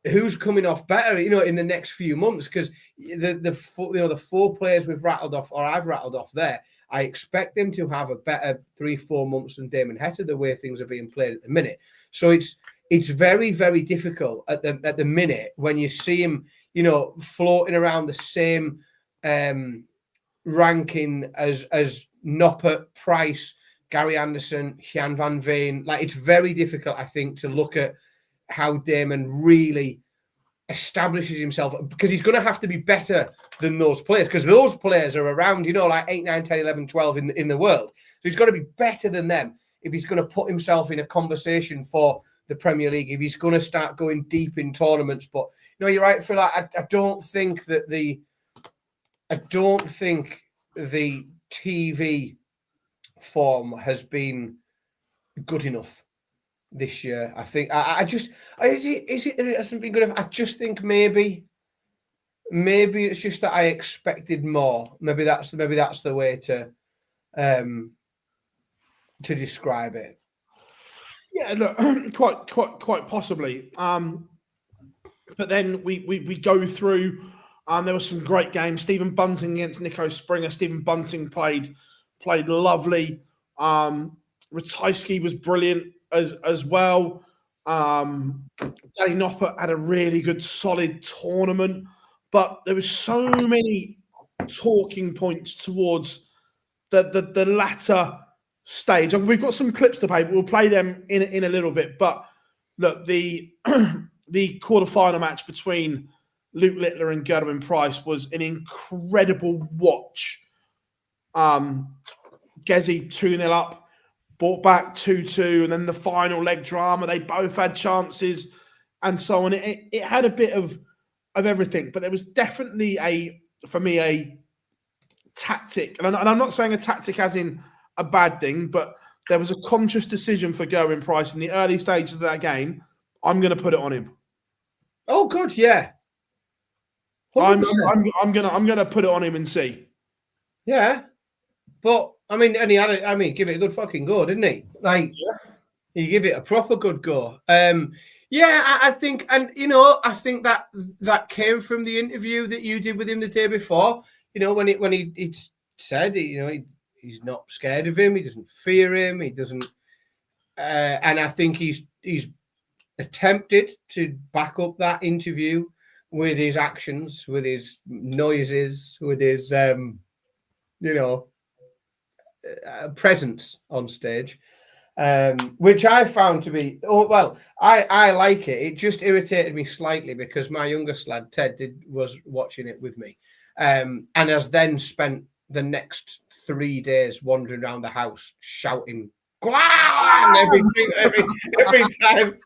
who's coming off better, in the next few months? Because the 4 players we've rattled off, or I've rattled off there, I expect them to have a better 3-4 months than Damon Heta, the way things are being played at the minute. So it's very, very difficult at the minute when you see him, floating around the same ranking as Noppert, Price, Gary Anderson, Jan van Veen. Like, it's very difficult, I think, to look at how Damon really establishes himself, because he's going to have to be better than those players, because those players are around, like 8, 9, 10, 11, 12 in the world. So he's got to be better than them if he's going to put himself in a conversation for the Premier League, if he's going to start going deep in tournaments. But, you're right, Phil. I don't think the TV form has been good enough this year. I think is it that it hasn't been good enough? I just think maybe it's just that I expected more. Maybe that's the way to describe it. Yeah, look, quite possibly. But then we go through. There were some great games. Stephen Bunting against Nico Springer. Stephen Bunting played lovely. Ratajski was brilliant as well. Danny Noppert had a really good, solid tournament. But there was so many talking points towards the latter stage. And we've got some clips to play, but we'll play them in a little bit. But look, the quarterfinal match between Luke Litler and Gerwin Price was an incredible watch. Gezi 2-0 up, brought back 2-2, and then the final leg drama. They both had chances and so on. It had a bit of everything, but there was definitely a tactic. And I'm not saying a tactic as in a bad thing, but there was a conscious decision for Gerwin Price in the early stages of that game. I'm going to put it on him. Oh, good, yeah. I'm gonna put it on him and see. Yeah, but give it a good fucking go, didn't he? Like, he give it a proper good go. I think, and I think that came from the interview that you did with him the day before. When he said, he's not scared of him, he doesn't fear him, he doesn't, and I think he's attempted to back up that interview with his actions, with his noises, with his, presence on stage, which I found to be, I like it. It just irritated me slightly because my youngest lad, Ted, was watching it with me, and has then spent the next 3 days wandering around the house shouting, "Gwan!" every time.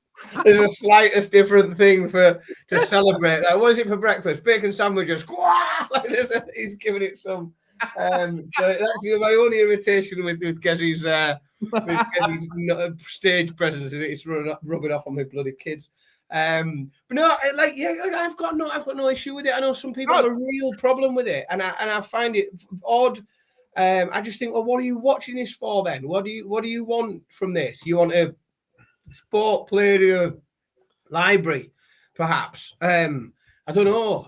There's a slightest different thing to celebrate. Like, what is it for breakfast? Bacon sandwiches. Like this, he's giving it some. So that's my only irritation with Gezi's stage presence. It's rubbing off on my bloody kids. But no, I've got no issue with it. I know some people have a real problem with it, and I find it odd. I just think, well, what are you watching this for then? What do you want from this? You want a sport player library, perhaps? I don't know.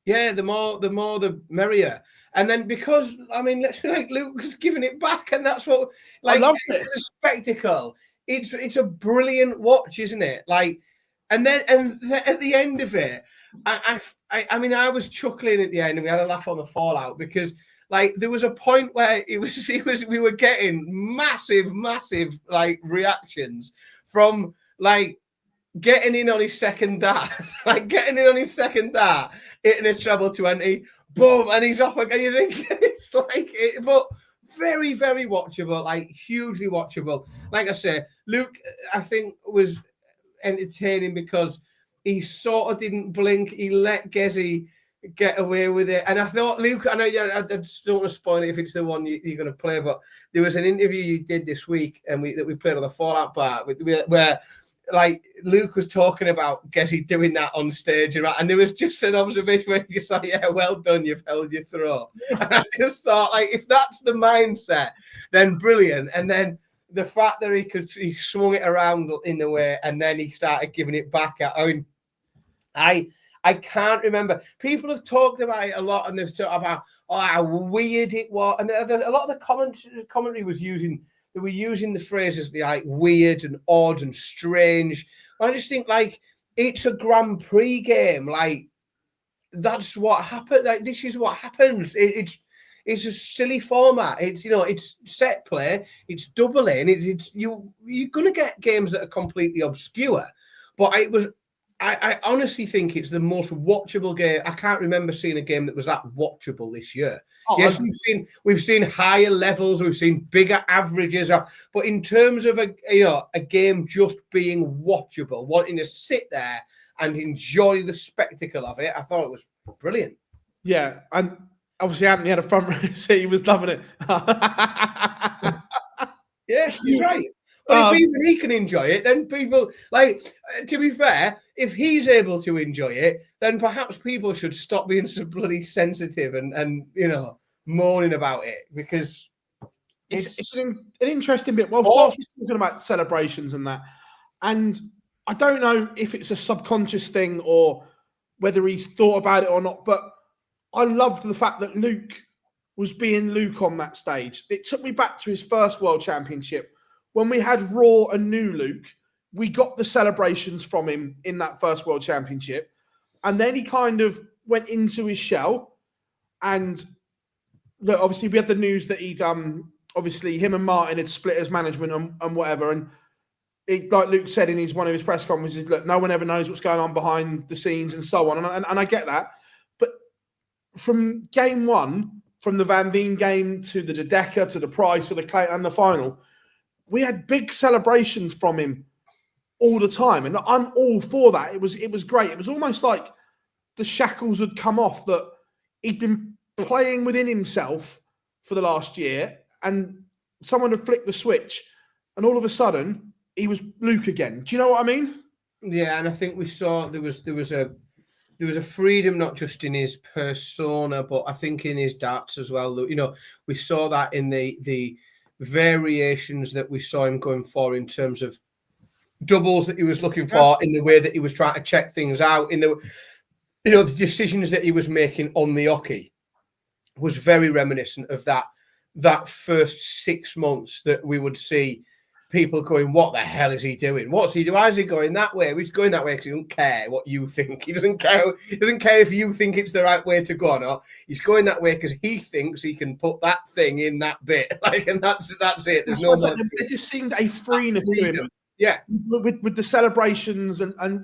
The more the merrier. And then because let's Luke was giving it back, and that's what I love it. It's a spectacle. It's a brilliant watch, isn't it? And at the end of it, I was chuckling at the end, and we had a laugh on the fallout because there was a point where we were getting massive reactions from getting in on his second dart, hitting a treble 20, boom, and he's off again. You think it's but very, very watchable, hugely watchable. Like I say, Luke, I think was entertaining because he sort of didn't blink. He let Gezi get away with it, and I thought, Luke, I know I just don't want to spoil it if it's the one you're going to play, but there was an interview you did this week, and that we played on the Fallout bar where Luke was talking about Gezi doing that on stage, and there was just an observation where he just yeah, well done, you've held your throat. And I just thought, if that's the mindset, then brilliant. And then the fact that he swung it around in the way, and then he started giving it back. I can't remember. People have talked about it a lot, and they've talked about how weird it was, and a lot of the commentary was using. They were using the phrases weird and odd and strange. I just think it's a Grand Prix game. That's what happened. This is what happens. It's a silly format. It's set play. It's doubling. You're gonna get games that are completely obscure. But I honestly think it's the most watchable game. I can't remember seeing a game that was that watchable this year. Yes, we've seen higher levels, we've seen bigger averages, but in terms of a game just being watchable, wanting to sit there and enjoy the spectacle of it, I thought it was brilliant. Yeah, and obviously Anthony had a front row seat. He was loving it. Yeah, you're right. But if even he can enjoy it, then people to be fair, if he's able to enjoy it, then perhaps people should stop being so bloody sensitive and moaning about it, because it's an interesting bit. Well, whilst we're talking about celebrations and that, and I don't know if it's a subconscious thing or whether he's thought about it or not, but I loved the fact that Luke was being Luke on that stage. It took me back to his first World Championship. When we had Raw and New Luke, we got the celebrations from him in that first World Championship. And then he kind of went into his shell. And look, obviously we had the news that obviously him and Martin had split as management and whatever. And like Luke said in one of his press conferences, look, no one ever knows what's going on behind the scenes and so on. And I get that. But from game one, from the Van Veen game to the Dedeker, to the Price, to the Clayton and the final, we had big celebrations from him all the time, and I'm all for that. It was great. It was almost like the shackles had come off, that he'd been playing within himself for the last year, and someone had flicked the switch, and all of a sudden he was Luke again. Do you know what I mean? Yeah, and I think we saw there was a freedom not just in his persona, but I think in his darts as well. We saw that in the variations that we saw him going for in terms of doubles that he was looking for, in the way that he was trying to check things out, in the decisions that he was making on the hockey was very reminiscent of that first 6 months that we would see people going, what the hell is he doing? What's he doing? Why is he going that way? He's going that way because he doesn't care what you think. He doesn't care. He doesn't care if you think it's the right way to go or not. He's going that way because he thinks he can put that thing in that bit. And that's it. There's no more. There just seemed a freeness to him. Yeah. With the celebrations and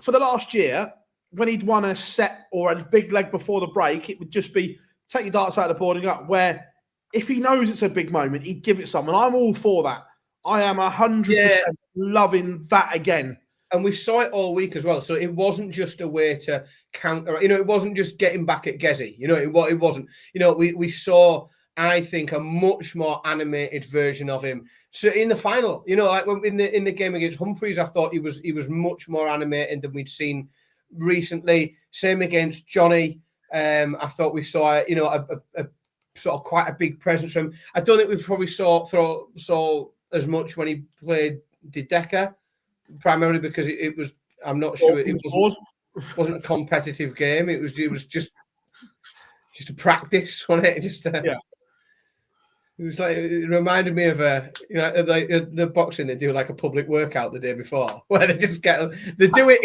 for the last year, when he'd won a set or a big leg before the break, it would just be take your darts out of the boarding up, where if he knows it's a big moment, he'd give it someone. I'm all for that. I am 100% loving that again. And we saw it all week as well. So it wasn't just a way to counter, it wasn't just getting back at Gezi. It wasn't. We saw I think, a much more animated version of him. So in the final, you know, like when in the game against Humphreys, I thought he was much more animated than we'd seen recently. Same against Johnny. I thought we saw, you know, a sort of quite a big presence from him. I don't think we probably saw as much when he played Dideka, primarily because it was. I'm not sure it wasn't a competitive game. It was just a practice, wasn't it? Yeah. It was like, it reminded me of like the boxing, they do like a public workout the day before where they just they do it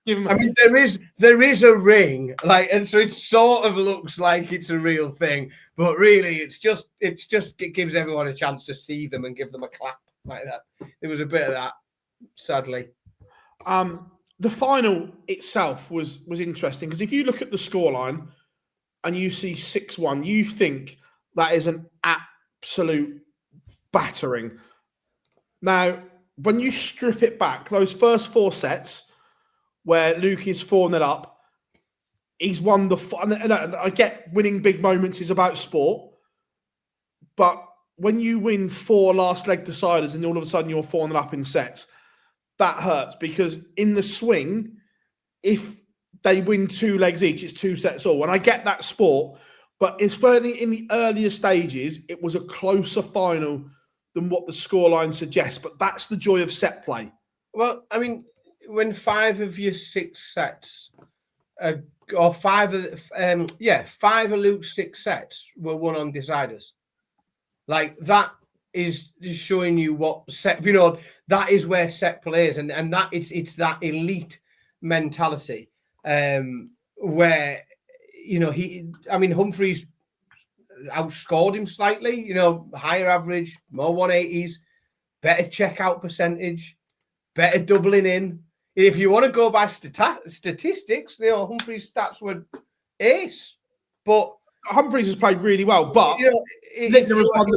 in. I mean, there is a ring, like, and so it sort of looks like it's a real thing, but really it gives everyone a chance to see them and give them a clap like that. There was a bit of that, sadly. The final itself was interesting because if you look at the scoreline and you see 6-1, you think that is an absolute battering. Now, when you strip it back, those first 4 sets where Luke is 4-0 up, he's won and I get winning big moments is about sport, but when you win 4 last leg deciders and all of a sudden you're 4-0 up in sets, that hurts because in the swing, if they win 2 legs each, it's 2 sets all. And I get that sport, but especially in the earlier stages, it was a closer final than what the scoreline suggests. But that's the joy of set play. Well, I mean, when 5 of your 6 sets, or 5 of Luke's 6 sets were won on deciders, like that is showing you what set, you know, that is where set plays, and that it's that elite mentality where, you know, Humphreys outscored him slightly, you know, higher average, more 180s, better checkout percentage, better doubling in. If you want to go by statistics, you know, Humphreys' stats were ace, but Humphreys has played really well, but you know, Litler has won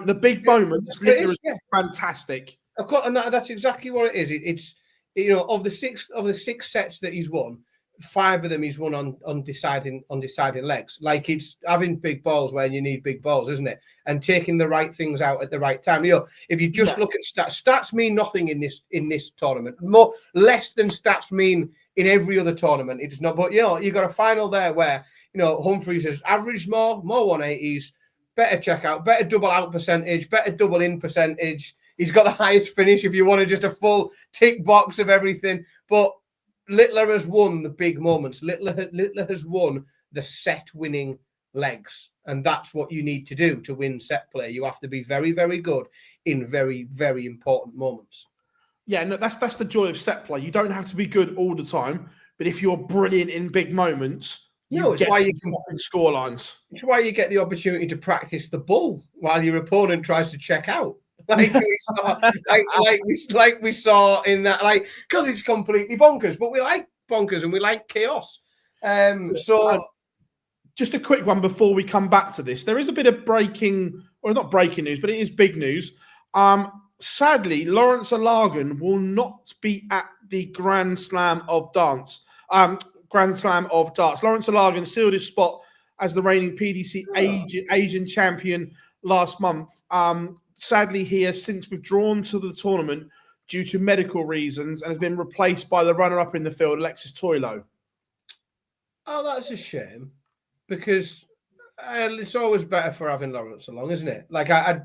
the big moments. Litler is fantastic. Of course, and that's exactly what it is. It's, you know, of the six sets that he's won, 5 of them he's won on deciding legs. Like, it's having big balls when you need big balls, isn't it? And taking the right things out at the right time. You know, if you just look at stats mean nothing in this tournament. Less than stats mean in every other tournament. It's not. But you know, you got a final there where, you know, Humphreys has averaged more 180s, better checkout, better double out percentage, better double in percentage. He's got the highest finish if you want just a full tick box of everything. But Litler has won the big moments. Litler has won the set winning legs. And that's what you need to do to win set play. You have to be very, very good in very, very important moments. Yeah, no, that's the joy of set play. You don't have to be good all the time, but if you're brilliant in big moments, it's why you can score lines. It's why you get the opportunity to practice the bull while your opponent tries to check out. Like we saw in that, like, because it's completely bonkers, but we like bonkers and we like chaos. So just a quick one before we come back to this. There is a bit of breaking, or not breaking news, but it is big news. Sadly, Lawrence Alagan will not be at the Grand Slam of Darts. Lawrence Alagan sealed his spot as the reigning PDC Asian champion last month. Sadly, he has since withdrawn to the tournament due to medical reasons and has been replaced by the runner-up in the field, Alexis Toilo. Oh, that's a shame, because it's always better for having Lawrence along, isn't it? Like, I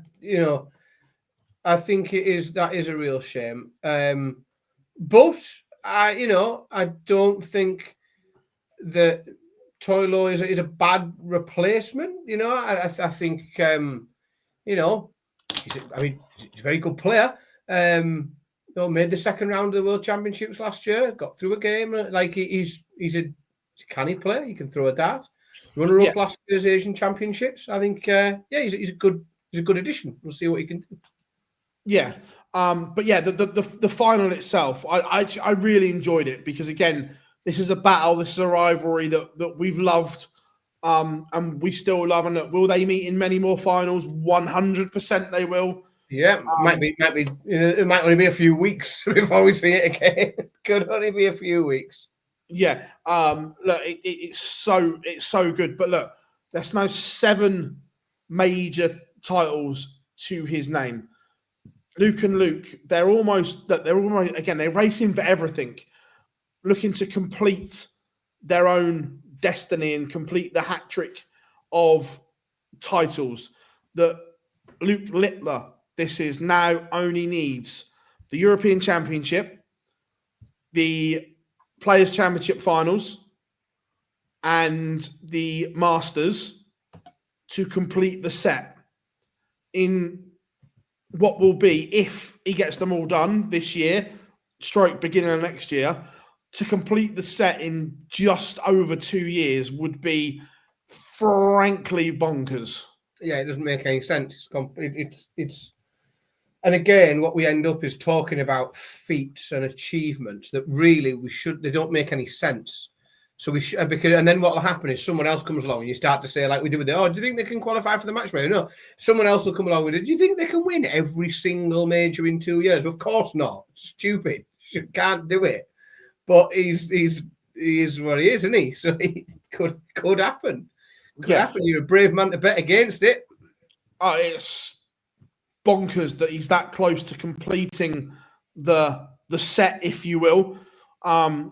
think that is a real shame. But I don't think that Toilo is a bad replacement. You know, I think he's a very good player. Made the second round of the World Championships last year. Got through a game. Like, he's a canny player. He can throw a dart. Runner-up last year's Asian Championships. I think he's a good addition. We'll see what he can do. Yeah. But yeah, the final itself, I really enjoyed it because, again, this is a battle. This is a rivalry that we've loved. And we still love. And will they meet in many more finals? 100% they will. Yeah, it might only be a few weeks before we see it again. Could only be a few weeks. Yeah. Look, it's so good. But look, that's now 7 major titles to his name. Luke and Luke, they're almost again, they're racing for everything, looking to complete their own destiny and complete the hat trick of titles that Luke Litler, this is now only needs the European Championship, the Players' Championship finals, and the Masters to complete the set in what will be, if he gets them all done this year, stroke beginning of next year, to complete the set in just over 2 years would be frankly bonkers. Yeah, it doesn't make any sense. It's and again, what we end up is talking about feats and achievements that really they don't make any sense. So we should, and then what will happen is someone else comes along and you start to say, like we did with do you think they can qualify for the match play? No, someone else will come along with it. Do you think they can win every single major in 2 years? Well, of course not. It's stupid. You can't do it. But he is what he is, isn't he? So it could happen. Could happen. You're a brave man to bet against it. Oh, it's bonkers that he's that close to completing the set, if you will.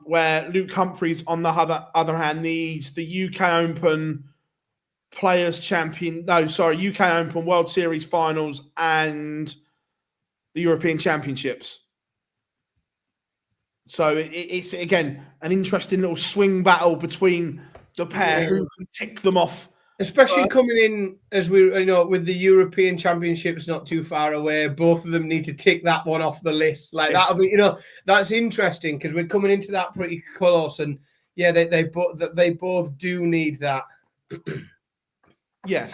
Where Luke Humphries, on the other hand, needs the UK Open Players Champion. No, sorry, UK Open World Series Finals and the European Championships. So it's again an interesting little swing battle between the pair who can tick them off. Especially coming in as with the European Championships not too far away, both of them need to tick that one off the list. Like that'll be, that's interesting because we're coming into that pretty close, and they both do need that. Yeah,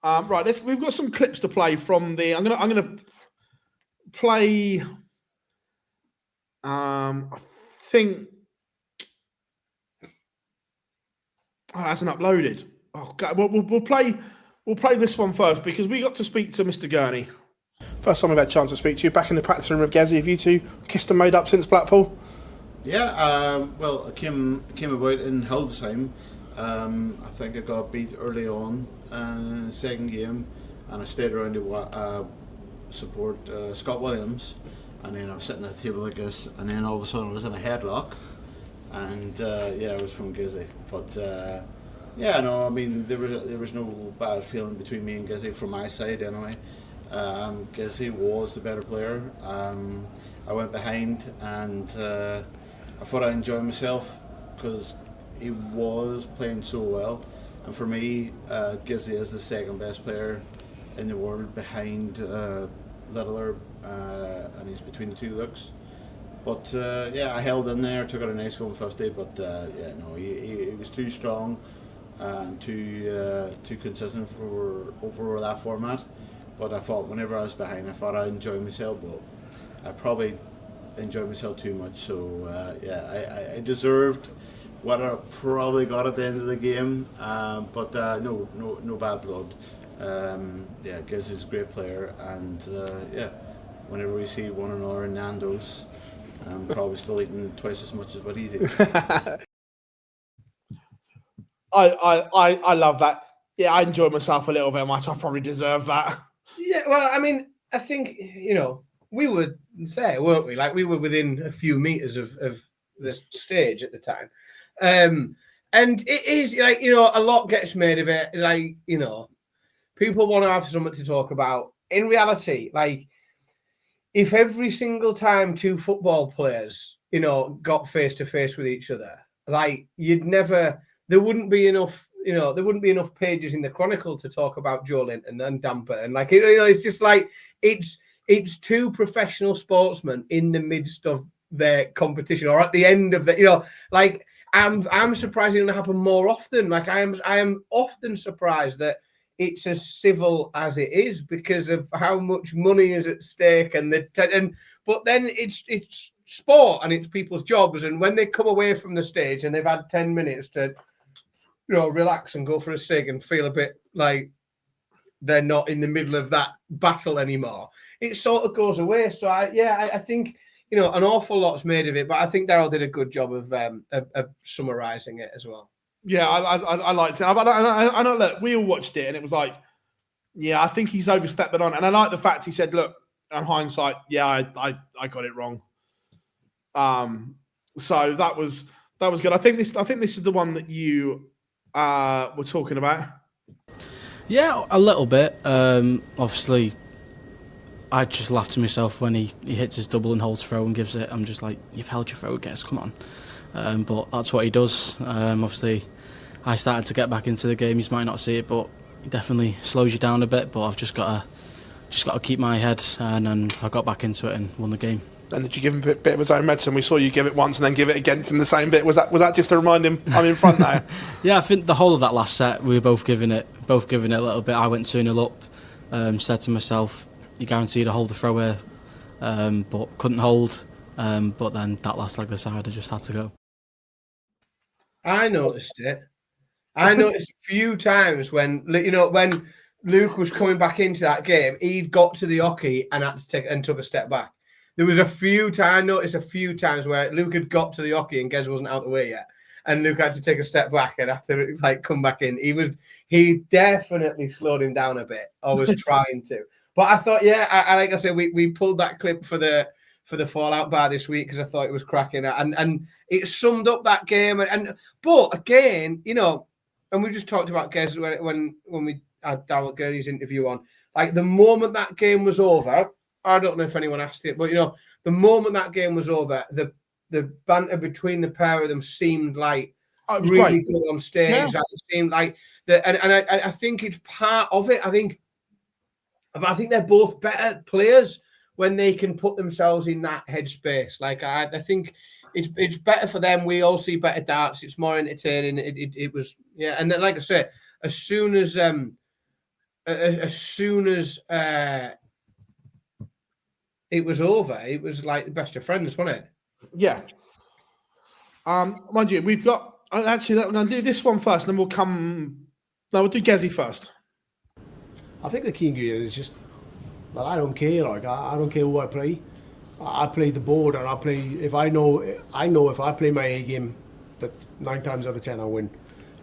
right. We've got some clips to play from the. I'm gonna play. I think it hasn't uploaded. Oh God, we'll play this one first because we got to speak to Mr. Gurney. First time I've had a chance to speak to you. Back in the practice room with Gezi. Have you two kissed and made up since Blackpool? Yeah, well, I came about in Hildesheim. I think I got beat early on, second game, and I stayed around to support Scott Williams. And then I was sitting at a table like this, and then all of a sudden I was in a headlock, and I was from Gizzy. But there was no bad feeling between me and Gizzy from my side anyway. Gizzy was the better player. I went behind, and I thought I enjoyed myself because he was playing so well. And for me, Gizzy is the second best player in the world behind Litler, and he's between the two looks. But I held in there, took out a nice 150, but he was too strong and too consistent over that format. But I thought whenever I was behind, I thought I enjoyed myself, but I probably enjoyed myself too much. So I deserved what I probably got at the end of the game, but no bad blood. Giz is a great player, and whenever we see one another in Nando's, I'm probably still eating twice as much as what he's eating. I love that. Yeah, I enjoyed myself a little bit much. I probably deserve that. Yeah, well, I mean, I think we were there, weren't we? Like we were within a few meters of the stage at the time, and it is like a lot gets made of it. Like people want to have something to talk about. In reality, like if every single time two football players, got face to face with each other, like there wouldn't be enough, there wouldn't be enough pages in the Chronicle to talk about Joe Linton and Damper. And like, it's just like, it's two professional sportsmen in the midst of their competition or at the end of the, like I'm surprised it doesn't happen more often. Like I am often surprised that it's as civil as it is because of how much money is at stake but then it's sport and it's people's jobs, and when they come away from the stage and they've had 10 minutes to relax and go for a cig and feel a bit like they're not in the middle of that battle anymore, it sort of goes away. So I think an awful lot's made of it, but I think Daryl did a good job of summarising it as well. Yeah, I liked it. I know. Look, we all watched it, and it was like Yeah, I think he's overstepped it on. And I like the fact he said, look, on hindsight, yeah, I got it wrong. So that was good. I think this is the one that you were talking about. Yeah, a little bit. Obviously, I just laughed to myself when he hits his double and holds throw and gives it. I'm just like, you've held your throw, guess, come on. But that's what he does. Obviously, I started to get back into the game. You might not see it, but he definitely slows you down a bit. But I've just got to keep my head, and then I got back into it and won the game. And did you give him a bit of his own medicine? We saw you give it once and then give it against in the same bit. Was that just to remind him I'm in front now? Yeah, I think the whole of that last set we were both giving it a little bit. I went 2-0 up. Said to myself, you guaranteed to hold the throw here, but couldn't hold. But then that last leg aside, I just had to go. I noticed it. I noticed a few times when Luke was coming back into that game, he'd got to the hockey and had to took a step back. There was I noticed a few times where Luke had got to the hockey and Gez wasn't out the way yet, and Luke had to take a step back and have to come back in. He definitely slowed him down a bit, or was trying to. But I thought, I like I said, we pulled that clip for the Fallout bar this week because I thought it was cracking, and it summed up that game. But again, and we just talked about Gez when we had Daryl Gurney's interview on. Like the moment that game was over, I don't know if anyone asked it, but the moment that game was over, the banter between the pair of them seemed like really good on stage. Yeah. Like, it seemed like and I think it's part of it. I think they're both better players when they can put themselves in that headspace. Like I think it's better for them. We all see better darts. It's more entertaining. It was, yeah. And then, like I said, as soon as it was over, it was like the best of friends, wasn't it? Yeah. Mind you, we've got actually. I'll do this one first, and then we'll come. No, we'll do Gezi first. I think the key ingredient is just that I don't care. Like I don't care who I play. I play the board, and I play. If I know if I play my A game, that 9 times out of 10 I win.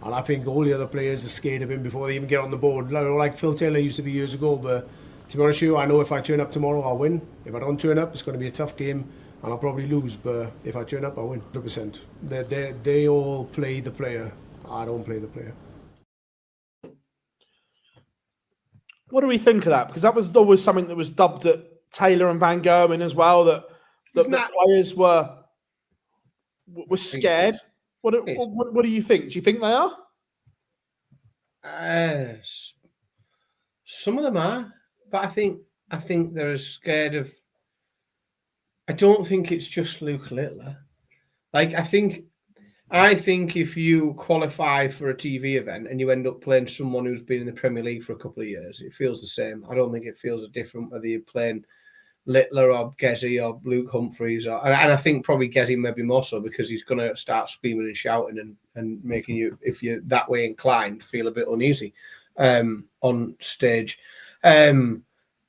And I think all the other players are scared of him before they even get on the board. Like Phil Taylor used to be years ago. But to be honest with you, I know if I turn up tomorrow, I'll win. If I don't turn up, it's going to be a tough game, and I'll probably lose. But if I turn up, I win 100%. They all play the player. I don't play the player. What do we think of that? Because that was always something that was dubbed at Taylor and Van Gerwen as well, that the players were scared. What do you think? Do you think they are? Some of them are, but I think they're as scared of. I don't think it's just Luke Litler. Like I think if you qualify for a TV event and you end up playing someone who's been in the Premier League for a couple of years, it feels the same. I don't think it feels different whether you're playing Littler or Gezi or Luke Humphreys, and I think probably Gezi maybe more so because he's going to start screaming and shouting and making you, if you're that way inclined, feel a bit uneasy on stage. But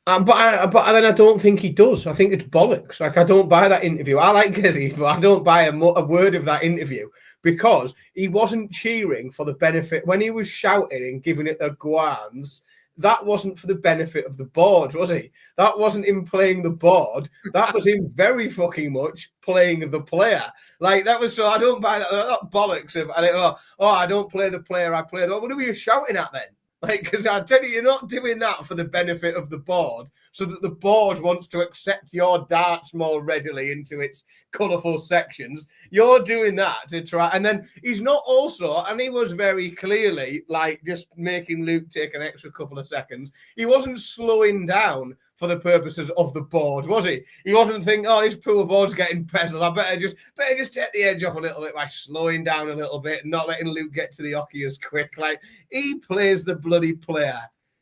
then I don't think he does. I think it's bollocks. Like I don't buy that interview. I like Gezi, but I don't buy a word of that interview because he wasn't cheering for the benefit when he was shouting and giving it the guans. That wasn't for the benefit of the board, was he? That wasn't him playing the board. That was him very fucking much playing the player. Like that was so. I don't buy that bollocks of. I don't play the player. I play the. What are you shouting at then? Like, because I tell you, you're not doing that for the benefit of the board, so that the board wants to accept your darts more readily into its colourful sections. You're doing that to try, and then he's not also, and he was very clearly like just making Luke take an extra couple of seconds. He wasn't slowing down for the purposes of the board, was he? He wasn't thinking, oh, this poor board's getting pezzled. I better just take the edge off a little bit by slowing down a little bit and not letting Luke get to the hockey as quick. Like, he plays the bloody player.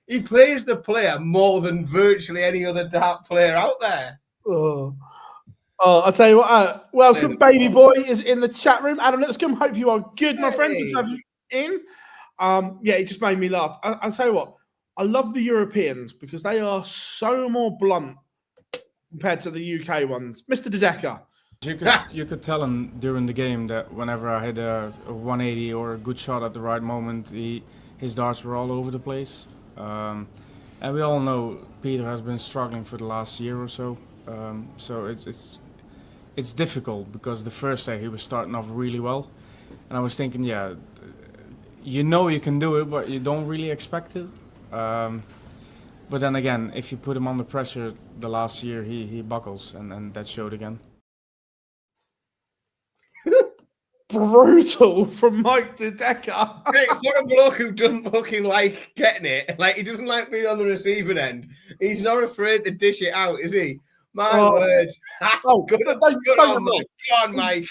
He plays the player more than virtually any other dart player out there. Oh, I'll tell you what. Welcome, baby boy, is in the chat room. Adam Lipscomb, hope you are good, my friend. Good to have you in. Yeah, it just made me laugh. I'll tell you what. I love the Europeans because they are so more blunt compared to the UK ones. Mr. Dedeker. You could tell him during the game that whenever I hit a 180 or a good shot at the right moment, his darts were all over the place. And we all know Peter has been struggling for the last year or so. So it's difficult because the first day he was starting off really well, and I was thinking, yeah, you know you can do it, but you don't really expect it. But then again, if you put him under pressure, the last year he buckles, and that showed again. Brutal from Mike to Decker. Hey, what a bloke who doesn't fucking like getting it. Like, he doesn't like being on the receiving end. He's not afraid to dish it out, is he? My word. Good on Mike. Go on, Mike.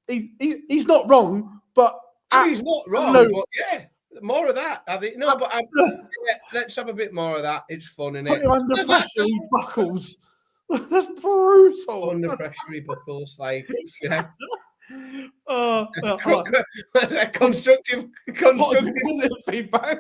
He's not wrong, but He's not wrong, but yeah, more of that. I think let's have a bit more of that. It's fun, isn't it? Under pressure, he buckles. That's brutal. Under pressure, he buckles. Like, yeah. Constructive positive feedback.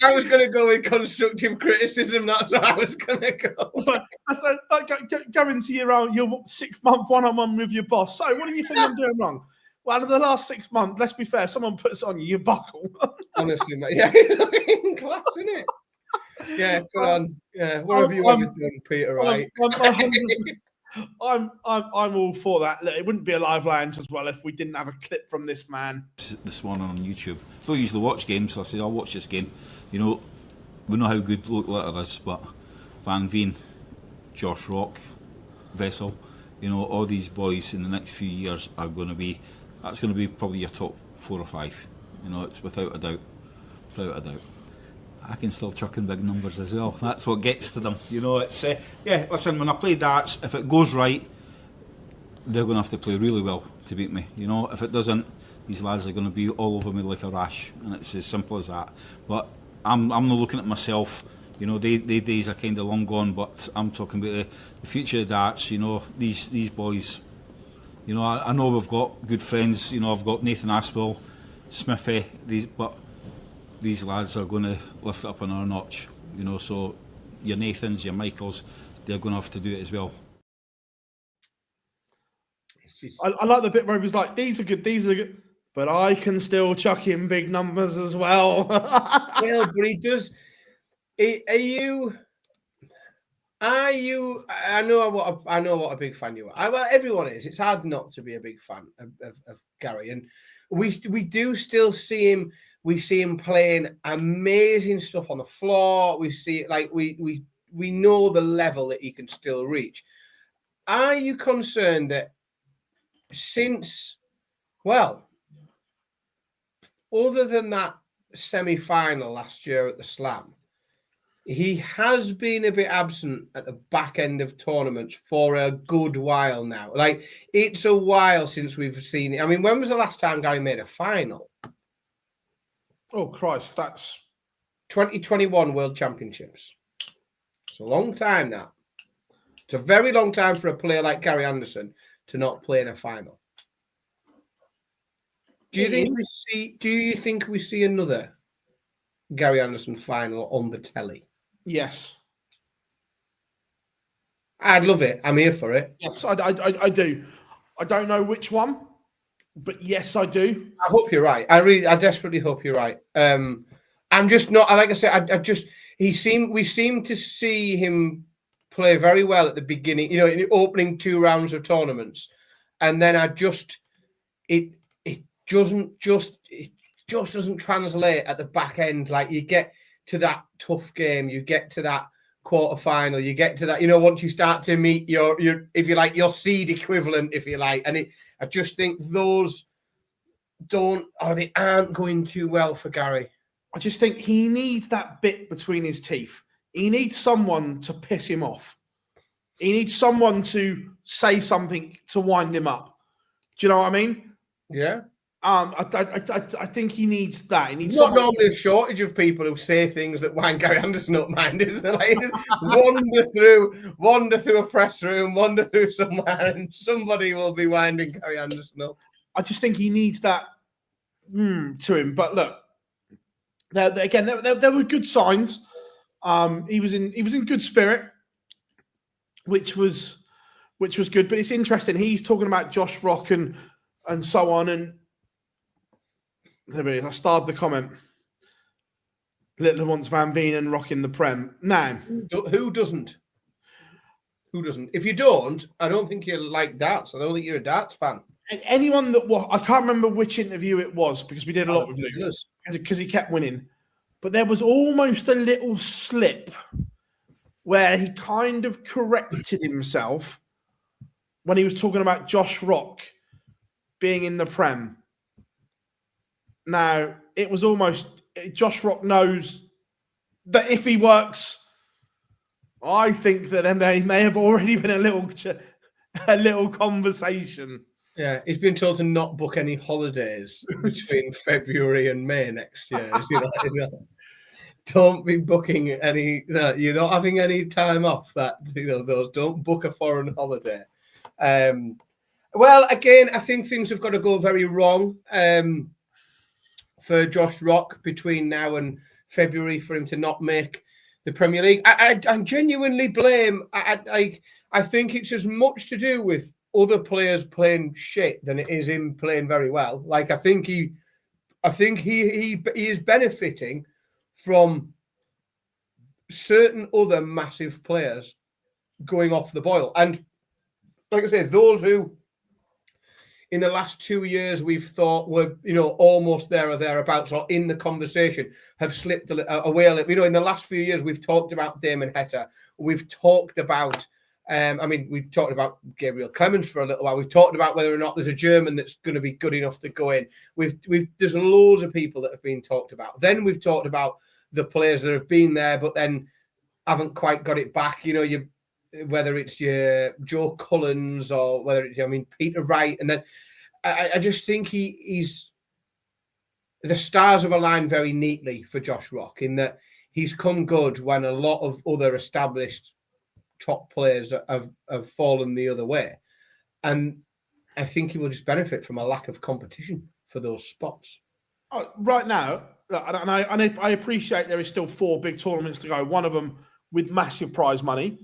I was going to go with constructive criticism. That's what I was going to go. That's like going to your 6 month one-on-one with your boss. So, what do you think I'm doing wrong? Well, in the last 6 months, let's be fair, someone puts on you buckle. Honestly, mate. Yeah, class, isn't it? Yeah, go on. Yeah, what have you ever done, Peter? Right? I'm all for that. Look, it wouldn't be a live lounge as well if we didn't have a clip from this man. This morning on YouTube. I don't usually watch games, so I say I'll watch this game. You know, we know how good Litler is, but Van Veen, Josh Rock, Vessel, you know, all these boys in the next few years are going to be. That's going to be probably your top 4 or 5. You know, it's without a doubt. Without a doubt. I can still chuck in big numbers as well. That's what gets to them. You know, it's yeah. Listen, when I play darts, if it goes right, they're going to have to play really well to beat me. You know, if it doesn't, these lads are going to be all over me like a rash, and it's as simple as that. But I'm not looking at myself. You know, they days are kind of long gone. But I'm talking about the future of darts. You know, these boys. You know, I know we've got good friends. You know, I've got Nathan Aspel, Smithy. But these lads are going to lift it up another notch, you know, so your Nathans, your Michaels, they're going to have to do it as well. I like the bit where he was like, these are good, but I can still chuck in big numbers as well. Well, but he does. Are you? I know what a big fan you are. Well, everyone is. It's hard not to be a big fan of Gary, and we do still see him. We see him playing amazing stuff on the floor. We see we know the level that he can still reach. Are you concerned that since, well, other than that semi-final last year at the Slam, he has been a bit absent at the back end of tournaments for a good while now. Like, it's a while since we've seen it. I mean, when was the last time Gary made a final? Oh, Christ, that's 2021 World Championships. It's a long time now. It's a very long time for a player like Gary Anderson to not play in a final. Do you think we see another Gary Anderson final on the telly? Yes. I'd love it. I'm here for it. Yes, I do. I don't know which one, but yes, I do. I hope you're right. I desperately hope you're right. I'm just not. Like I said, we seem to see him play very well at the beginning. You know, in the opening 2 rounds of tournaments, and then it just doesn't translate at the back end. Like, you get to that tough game, you get to that quarterfinal, you get to that. You know, once you start to meet your if you like your seed equivalent, if you like, and I just think those they aren't going too well for Gary. I just think he needs that bit between his teeth. He needs someone to piss him off. He needs someone to say something to wind him up. Do you know what I mean? Yeah. I think he needs that. He needs not normally a shortage of people who say things that wind Gary Anderson up, mind, is there? Like, wander through a press room, wander through somewhere, and somebody will be winding Gary Anderson up. I just think he needs that to him. But look, there were good signs. He was in good spirit, which was good. But it's interesting. He's talking about Josh Rock and so on. And there we go. I started the comment. Litler wants Van Veen and Rock in the Prem. Now, Who doesn't? Who doesn't? If you don't, I don't think you like darts. I don't think you're a darts fan. anyone that I can't remember which interview it was because we did a lot with Luke because he kept winning. But there was almost a little slip where he kind of corrected himself when he was talking about Josh Rock being in the Prem. Now, it was almost Josh Rock knows that if he works, I think that then there may have already been a little conversation. Yeah, he's been told to not book any holidays between February and May next year. Don't be booking any. No, you're not having any time off. Those don't book a foreign holiday. Well, again, I think things have got to go very wrong for Josh Rock between now and February for him to not make the Premier League. I genuinely blame. I think it's as much to do with other players playing shit than it is him playing very well. Like I think he is benefiting from certain other massive players going off the boil. And like I say, those who in the last 2 years we've thought were, almost there or thereabouts or in the conversation have slipped away a little. In the last few years we've talked about Damon Heta. We've talked about we've talked about Gabriel Clemens for a little while. We've talked about whether or not there's a German that's going to be good enough to go in. There's loads of people that have been talked about. Then we've talked about the players that have been there, but then haven't quite got it back. Whether it's your Joe Cullens or whether it's, Peter Wright. And then I just think he's the stars have aligned very neatly for Josh Rock in that he's come good when a lot of other established top players have fallen the other way. And I think he will just benefit from a lack of competition for those spots. Right now, and I appreciate there is still 4 big tournaments to go, one of them with massive prize money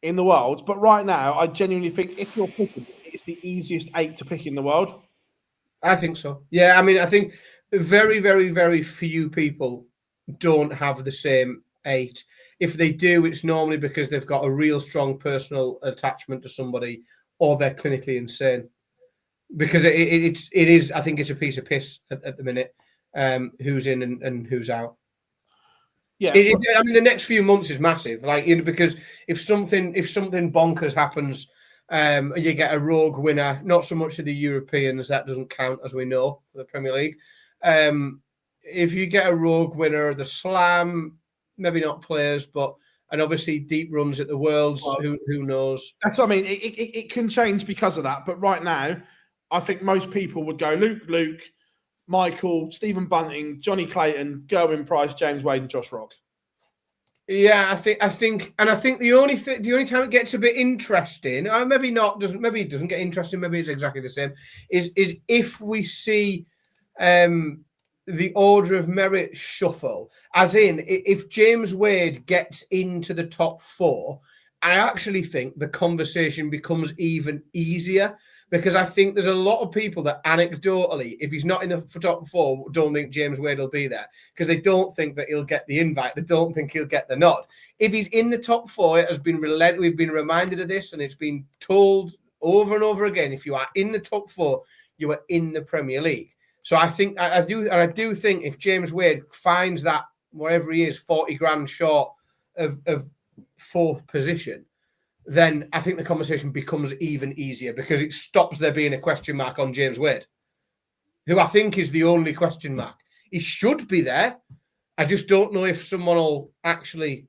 in the world. But right now, I genuinely think if you're picking, it's the easiest 8 to pick in the world. I think so. Yeah, I think very, very, very few people don't have the same 8. If they do, it's normally because they've got a real strong personal attachment to somebody or they're clinically insane. Because it is, I think it's a piece of piss at the minute, who's in and who's out. Yeah, the next few months is massive. Because if something bonkers happens, you get a rogue winner. Not so much of the Europeans, that doesn't count as we know for the Premier League. If you get a rogue winner, the Slam, maybe not players, and obviously deep runs at the Worlds. Who knows? That's what I mean. It can change because of that. But right now, I think most people would go Luke, Michael, Stephen Bunting, Johnny Clayton, Gerwin Price, James Wade, and Josh Rock. Yeah, I think the only time it gets a bit interesting, maybe it doesn't get interesting, maybe it's exactly the same, is if we see the order of merit shuffle, as in if James Wade gets into the top 4, I actually think the conversation becomes even easier. Because I think there's a lot of people that anecdotally, if he's not in the top 4, don't think James Wade will be there because they don't think that he'll get the invite. They don't think he'll get the nod. If he's in the top 4, it has been we've been reminded of this and it's been told over and over again. If you are in the top 4, you are in the Premier League. So I think I do think if James Wade finds that wherever he is, 40 grand short of 4th position, then I think the conversation becomes even easier because it stops there being a question mark on James Wade, who I think is the only question mark. He should be there. I just don't know if someone will actually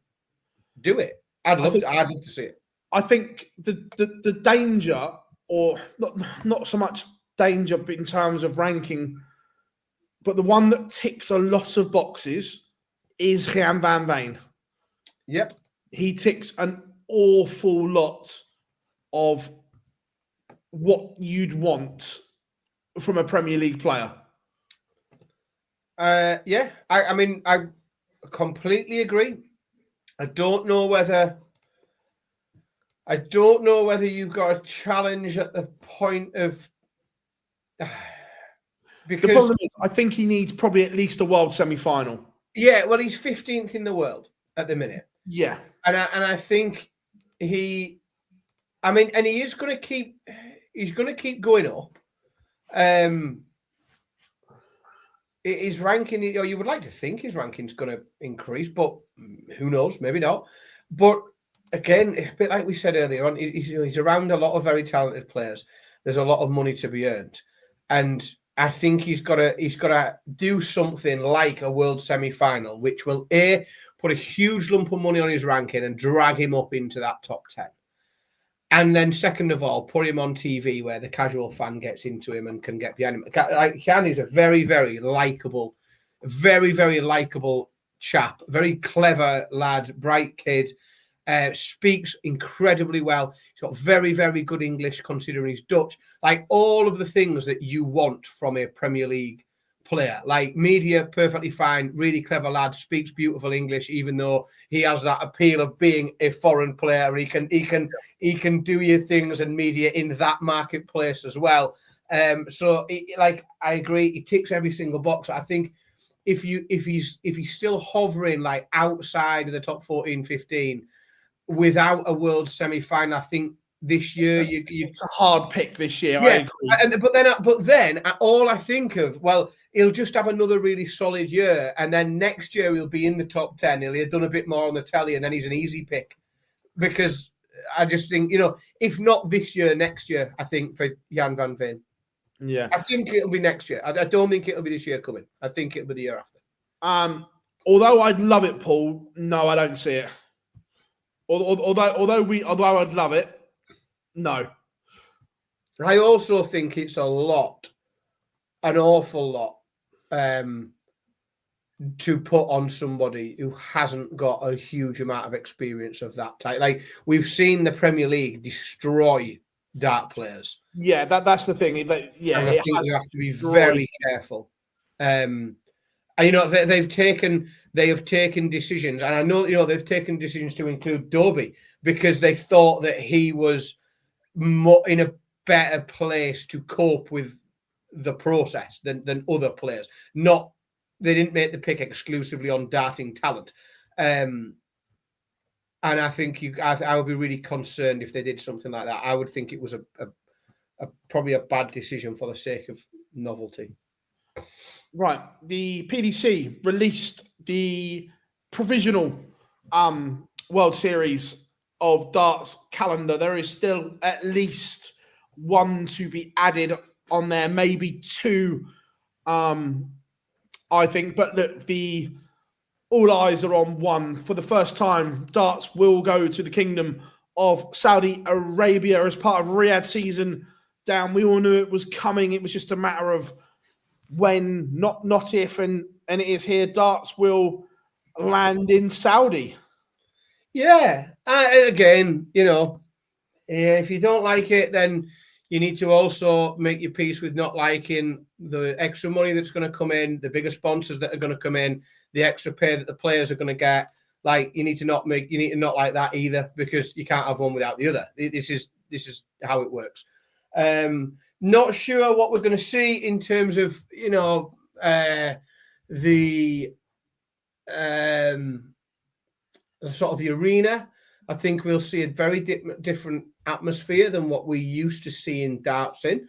do it. I'd love to see it. I think the danger, or not so much danger in terms of ranking, but the one that ticks a lot of boxes is Gian van Veen. Yep. He ticks an awful lot of what you'd want from a Premier League player. Yeah, I completely agree. I don't know whether you've got a challenge at the point of because the problem is, I think he needs probably at least a world semi-final. Yeah, well, he's 15th in the world at the minute. Yeah. And I think he is going to keep. He's going to keep going up. His ranking, or you would like to think his ranking's going to increase, but who knows? Maybe not. But again, a bit like we said earlier on, he's around a lot of very talented players. There's a lot of money to be earned, and I think he's got to do something like a world semi-final, which will put a huge lump of money on his ranking and drag him up into that top 10. And then, second of all, put him on TV where the casual fan gets into him and can get behind him. Like, Jan is a very, very likable, chap, very clever lad, bright kid, speaks incredibly well. He's got very, very good English considering he's Dutch. Like, all of the things that you want from a Premier League player. Like, media, perfectly fine, really clever lad, speaks beautiful English, even though he has that appeal of being a foreign player. He can do your things and media in that marketplace as well. So I agree, he ticks every single box. I think if he's still hovering like outside of the top 14, 15 without a world semi-final, I think this year it's a hard pick this year. Yeah, I agree. But then all I think of, well, he'll just have another really solid year, and then next year he'll be in the top 10. He'll have done a bit more on the telly, and then he's an easy pick. Because I just think, if not this year, next year, I think for Jan van Veen. Yeah. I think it'll be next year. I don't think it'll be this year coming. I think it'll be the year after. Although I'd love it, Paul, no, I don't see it. Although I'd love it, no. I also think it's an awful lot, to put on somebody who hasn't got a huge amount of experience of that type. Like, we've seen the Premier League destroy dart players. Yeah, that's the thing. I think you have to be very careful. And they have taken decisions, and I know they've taken decisions to include Dobie because they thought that he was more in a better place to cope with the process than other players. They didn't make the pick exclusively on darting talent. And I think I would be really concerned if they did something like that. I would think it was probably a bad decision for the sake of novelty. Right. The PDC released the provisional World Series of darts calendar. There is still at least one to be added on there, maybe two, I think. But look, all eyes are on one. For the first time, darts will go to the Kingdom of Saudi Arabia as part of Riyadh season down. We all knew it was coming. It was just a matter of when, not if, and it is here. Darts will land in Saudi. Yeah. Again, if you don't like it, then you need to also make your peace with not liking the extra money that's going to come in, the bigger sponsors that are going to come in, the extra pay that the players are going to get. Like, you need to not like that either, because you can't have one without the other. This is how it works. Not sure what we're going to see in terms of the sort of the arena. I think we'll see a very different atmosphere than what we used to see in darts in.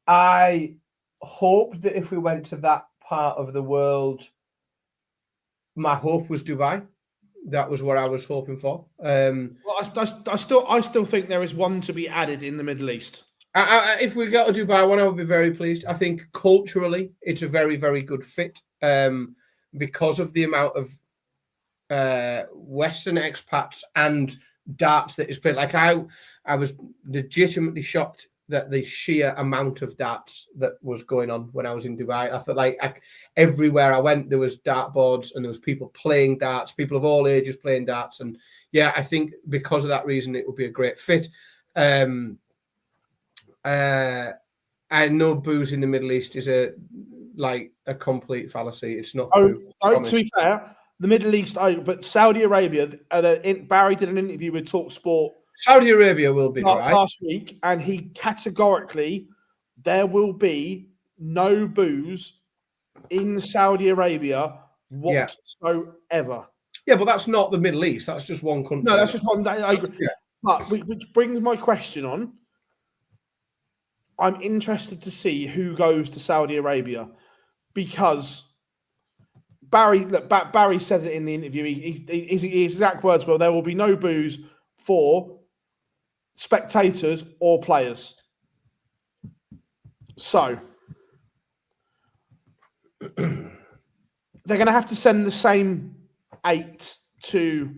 I hope that if we went to that part of the world, my hope was Dubai. That was what I was hoping for. Well, I still think there is one to be added in the Middle East. If we go to Dubai one, I would be very pleased. I think culturally, it's a very, very good fit because of the amount of Western expats and darts that is played. Like, I was legitimately shocked that the sheer amount of darts that was going on when I was in Dubai. I felt like everywhere I went, there was dart boards and there was people playing darts, people of all ages playing darts. And yeah, I think because of that reason, it would be a great fit. I know booze in the Middle East is a complete fallacy. It's not true. To be fair, the Middle East, but Saudi Arabia, Barry did an interview with TalkSport. Saudi Arabia will be dry last week, and he categorically, there will be no booze in Saudi Arabia whatsoever. Yeah, but that's not the Middle East. That's just one country. No, that's just one day. I agree. Yeah. But which brings my question on. I'm interested to see who goes to Saudi Arabia because Barry says it in the interview. His exact words were, there will be no booze for spectators or players. So they're going to have to send the same 8 to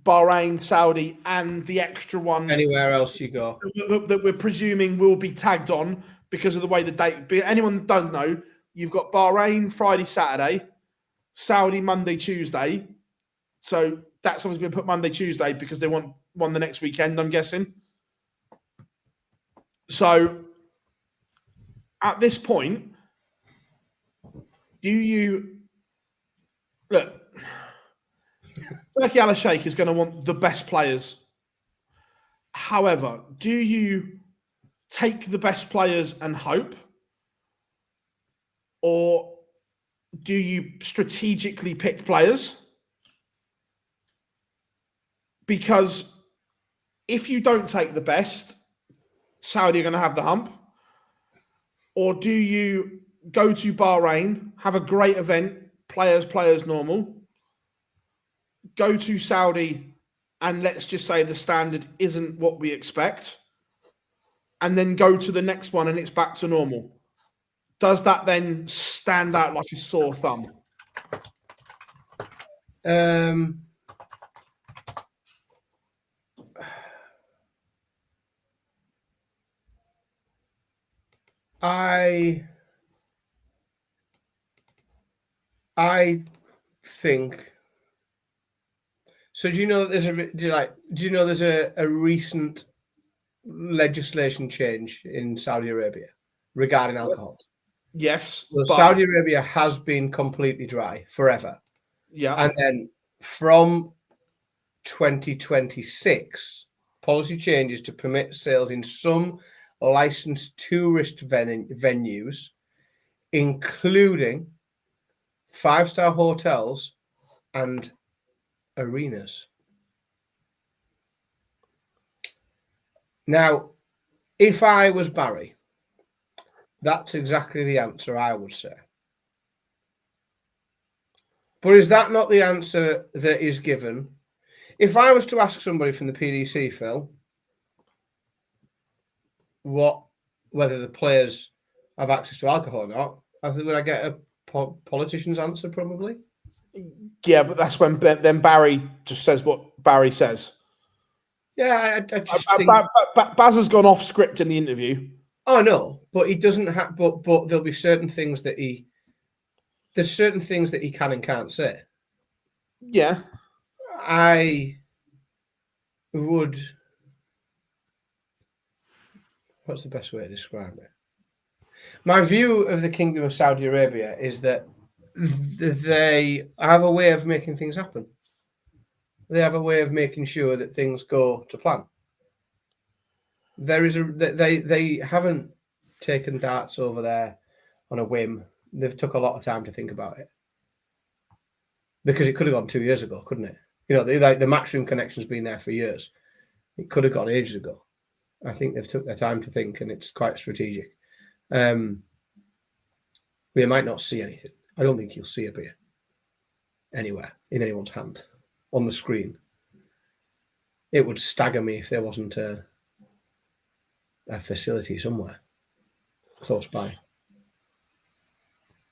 Bahrain, Saudi, and the extra one Anywhere else you go. that we're presuming will be tagged on because of the way the date. Anyone that doesn't know, you've got Bahrain Friday, Saturday, Saudi Monday, Tuesday. So that's obviously been put Monday, Tuesday because they want one the next weekend, I'm guessing. So at this point, do you look? Turkey Al-Sheikh is going to want the best players. However, do you take the best players and hope? Or do you strategically pick players? Because if you don't take the best, Saudi are going to have the hump. Or do you go to Bahrain, have a great event, players normal, go to Saudi, and let's just say the standard isn't what we expect, and then go to the next one and it's back to normal? Does that then stand out like a sore thumb? I think so. Do you know that there's a recent legislation change in Saudi Arabia regarding alcohol? Yes. Well, Saudi Arabia has been completely dry forever. Yeah. And then from 2026, policy changes to permit sales in some licensed tourist venues, including 5-star hotels and arenas. Now, if I was Barry, that's exactly the answer I would say. But is that not the answer that is given? If I was to ask somebody from the PDC, Phil, whether the players have access to alcohol or not, would I get a politician's answer probably? Yeah, but that's when then Barry just says what Barry says. Yeah, I just think... Baz has gone off script in the interview. Oh no, but he doesn't have. But there'll be certain things that there's certain things that he can and can't say. Yeah, I would. What's the best way to describe it? My view of the Kingdom of Saudi Arabia is that they have a way of making things happen. They have a way of making sure that things go to plan. They haven't taken darts over there on a whim. They've took a lot of time to think about it, because it could have gone 2 years ago, couldn't it? You know, the Matchroom connection's been there for years. It could have gone ages ago. I think they've took their time to think, and it's quite strategic. We might not see anything. I don't think you'll see a beer anywhere in anyone's hand on the screen. It would stagger me if there wasn't a facility somewhere close by.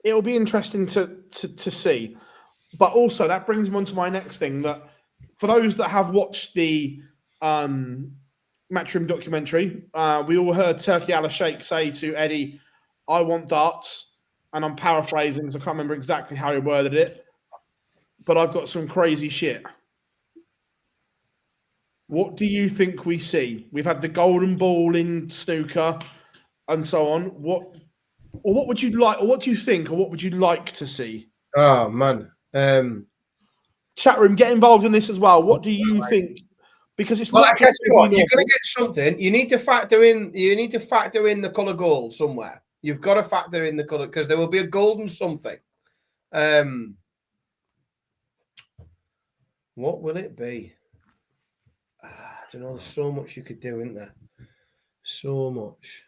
It'll be interesting to see. But also that brings me on to my next thing, that for those that have watched the Matchroom documentary, we all heard Turkey Al-Sheikh say to Eddie, "I want darts," and I'm paraphrasing because I can't remember exactly how he worded it, but I've got some crazy shit. What do you think we see? We've had the golden ball in snooker and so on. What would you like, or what do you think, or what would you like to see? Oh man. Chat room, get involved in this as well. What do you think? Because it's well, not you're going to get something. You need to factor in. You need to factor in the colour gold somewhere. You've got to factor in the colour, because there will be a golden something. What will it be? I don't know. There's so much you could do, isn't there? So much.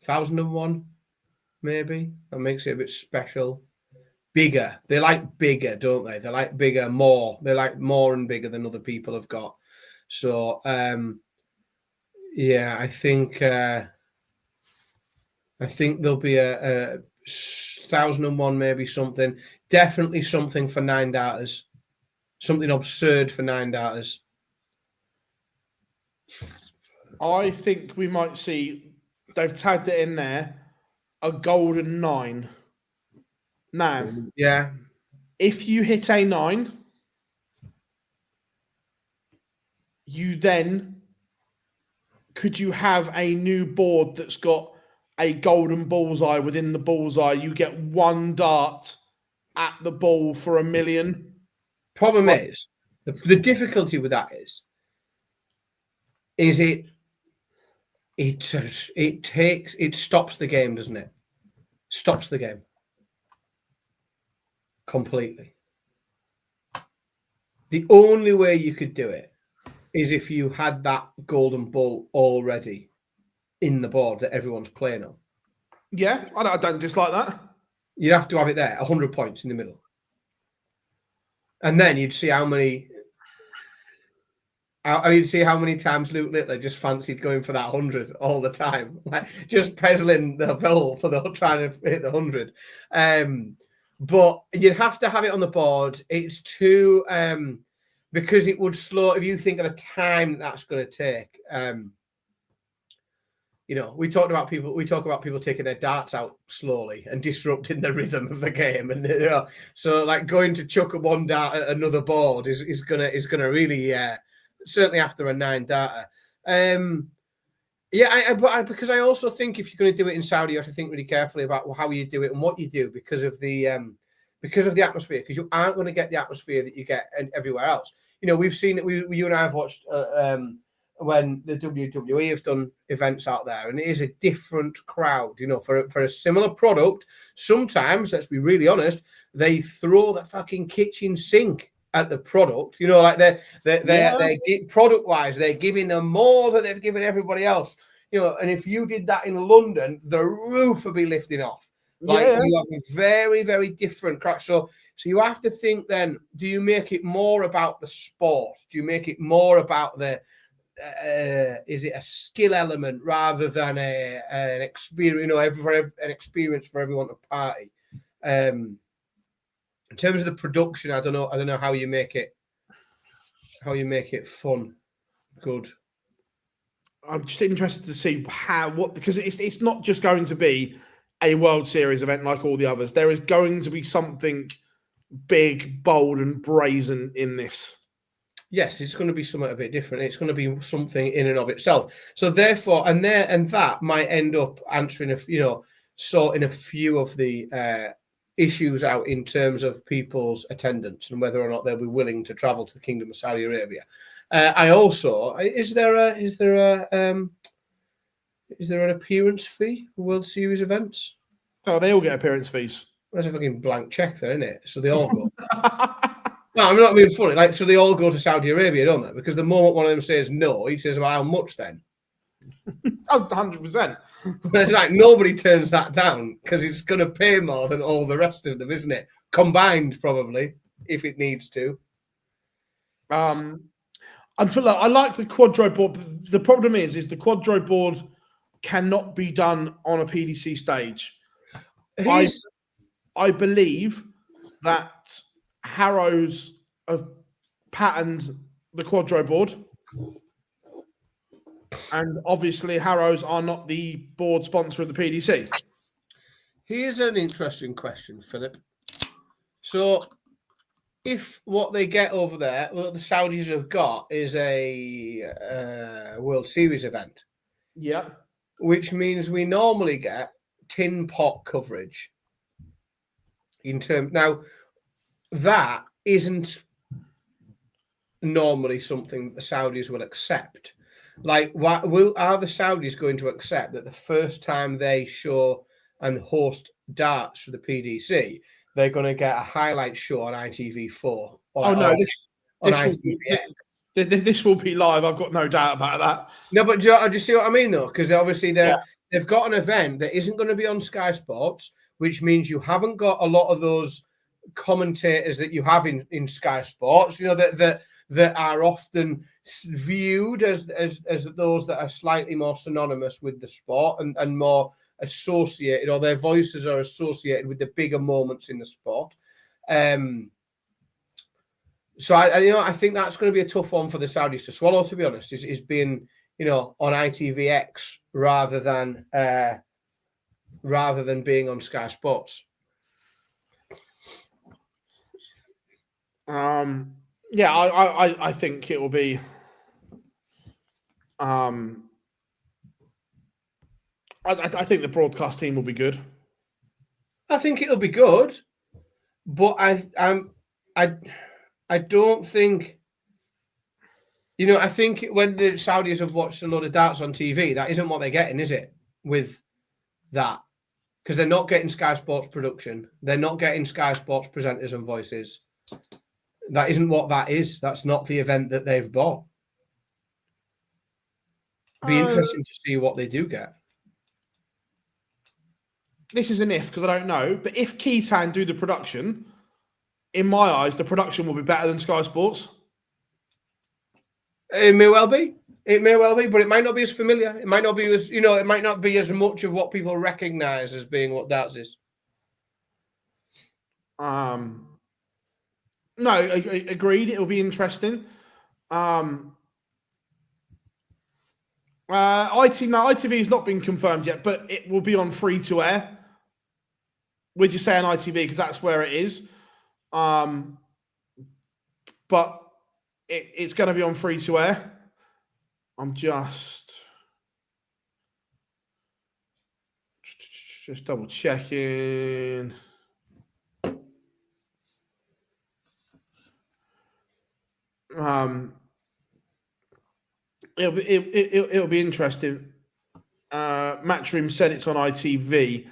1001, maybe. That makes it a bit special. Bigger. They like bigger, don't they? They like bigger, more. They like more and bigger than other people have got. So, yeah, I think there'll be a 1001, maybe something. Definitely something for 9 darters. Something absurd for 9 darters. I think we might see, they've tagged it in there, a golden 9. Now, Yeah. if you hit a 9, you then, could you have a new board that's got a golden bullseye within the bullseye? You get 1 dart at the ball for $1 million. Problem is, the difficulty with that is it stops the game, doesn't it? Stops the game completely. The only way you could do it is if you had that golden bull already in the board that everyone's playing on. Yeah, I don't dislike that. You'd have to have it there, 100 points in the middle. And then you'd see how many times Luke Litler just fancied going for that 100 all the time, like just peddling the bill for trying to hit the 100. But you'd have to have it on the board. It's too because it would slow. If you think of the time that's going to take, we talk about people taking their darts out slowly and disrupting the rhythm of the game, and so like going to chuck 1 dart at another board is gonna really certainly after a 9 darter. Because I also think if you're going to do it in Saudi, you have to think really carefully about how you do it and what you do because of the atmosphere. Because you aren't going to get the atmosphere that you get everywhere else. We've seen it. You and I have watched when the WWE have done events out there, and it is a different crowd. For a similar product, sometimes, let's be really honest, they throw the fucking kitchen sink at the product. Like they're product wise, they're giving them more than they've given everybody else. And if you did that in London, the roof would be lifting off. You have a very, very different crack. So you have to think then, do you make it more about the sport? Do you make it more about is it a skill element rather than an experience, an experience for everyone to party? In terms of the production, I don't know how you make it fun, good. I'm just interested to see because it's not just going to be a World Series event like all the others. There is going to be something big, bold, and brazen in this. Yes, it's going to be something a bit different. It's going to be something in and of itself. So therefore, and that might end up answering sorting a few of the issues out in terms of people's attendance and whether or not they'll be willing to travel to the Kingdom of Saudi Arabia. I also is there an appearance fee for World Series events? Oh, they all get appearance fees. There's a fucking blank check there, isn't it? So they all go. No, I'm not being funny. So they all go to Saudi Arabia, don't they? Because the moment one of them says no, he says, "Well, how much then?" Oh, 100%. It's like nobody turns that down because it's going to pay more than all the rest of them, isn't it? Combined, probably, if it needs to. I like the quadro board. But the problem is the quadro board cannot be done on a PDC stage. I believe that Harrows have patterned the quadro board. And obviously, Harrows are not the board sponsor of the PDC. Here's an interesting question, Philip. So, if what they get over there, what the Saudis have got, is a World Series event, yeah, which means we normally get tin pot coverage. Now, that isn't normally something the Saudis will accept. Like, are the Saudis going to accept that the first time they show and host darts for the PDC, they're going to get a highlight show on ITV4. Oh no, ITVX. this will be live. I've got no doubt about that. No, but do you see what I mean, though? Because obviously they've got an event that isn't going to be on Sky Sports, which means you haven't got a lot of those commentators that you have in Sky Sports. You know that are often viewed as those that are slightly more synonymous with the sport and more associated, or their voices are associated with the bigger moments in the sport. So I think that's going to be a tough one for the Saudis to swallow, to be honest, is being, on ITVX rather than being on Sky Sports. Yeah, I think it will be. I think the broadcast team will be good. I think it'll be good, but I don't think. I think when the Saudis have watched a load of darts on TV, that isn't what they're getting, is it? With that, because they're not getting Sky Sports production, they're not getting Sky Sports presenters and voices. That isn't what that is. That's not the event that they've bought. Be interesting to see what they do get. This is an if, because I don't know. But if Keytan do the production, in my eyes, the production will be better than Sky Sports. It may well be. It may well be, but it might not be as familiar. It might not be as, it might not be as much of what people recognise as being what darts is. No, agreed. It'll be interesting. ITV has not been confirmed yet, but it will be on free to air. We're just saying ITV because that's where it is. But it's going to be on free to air. I'm just double checking. It'll be interesting. Matchroom said it's on ITV.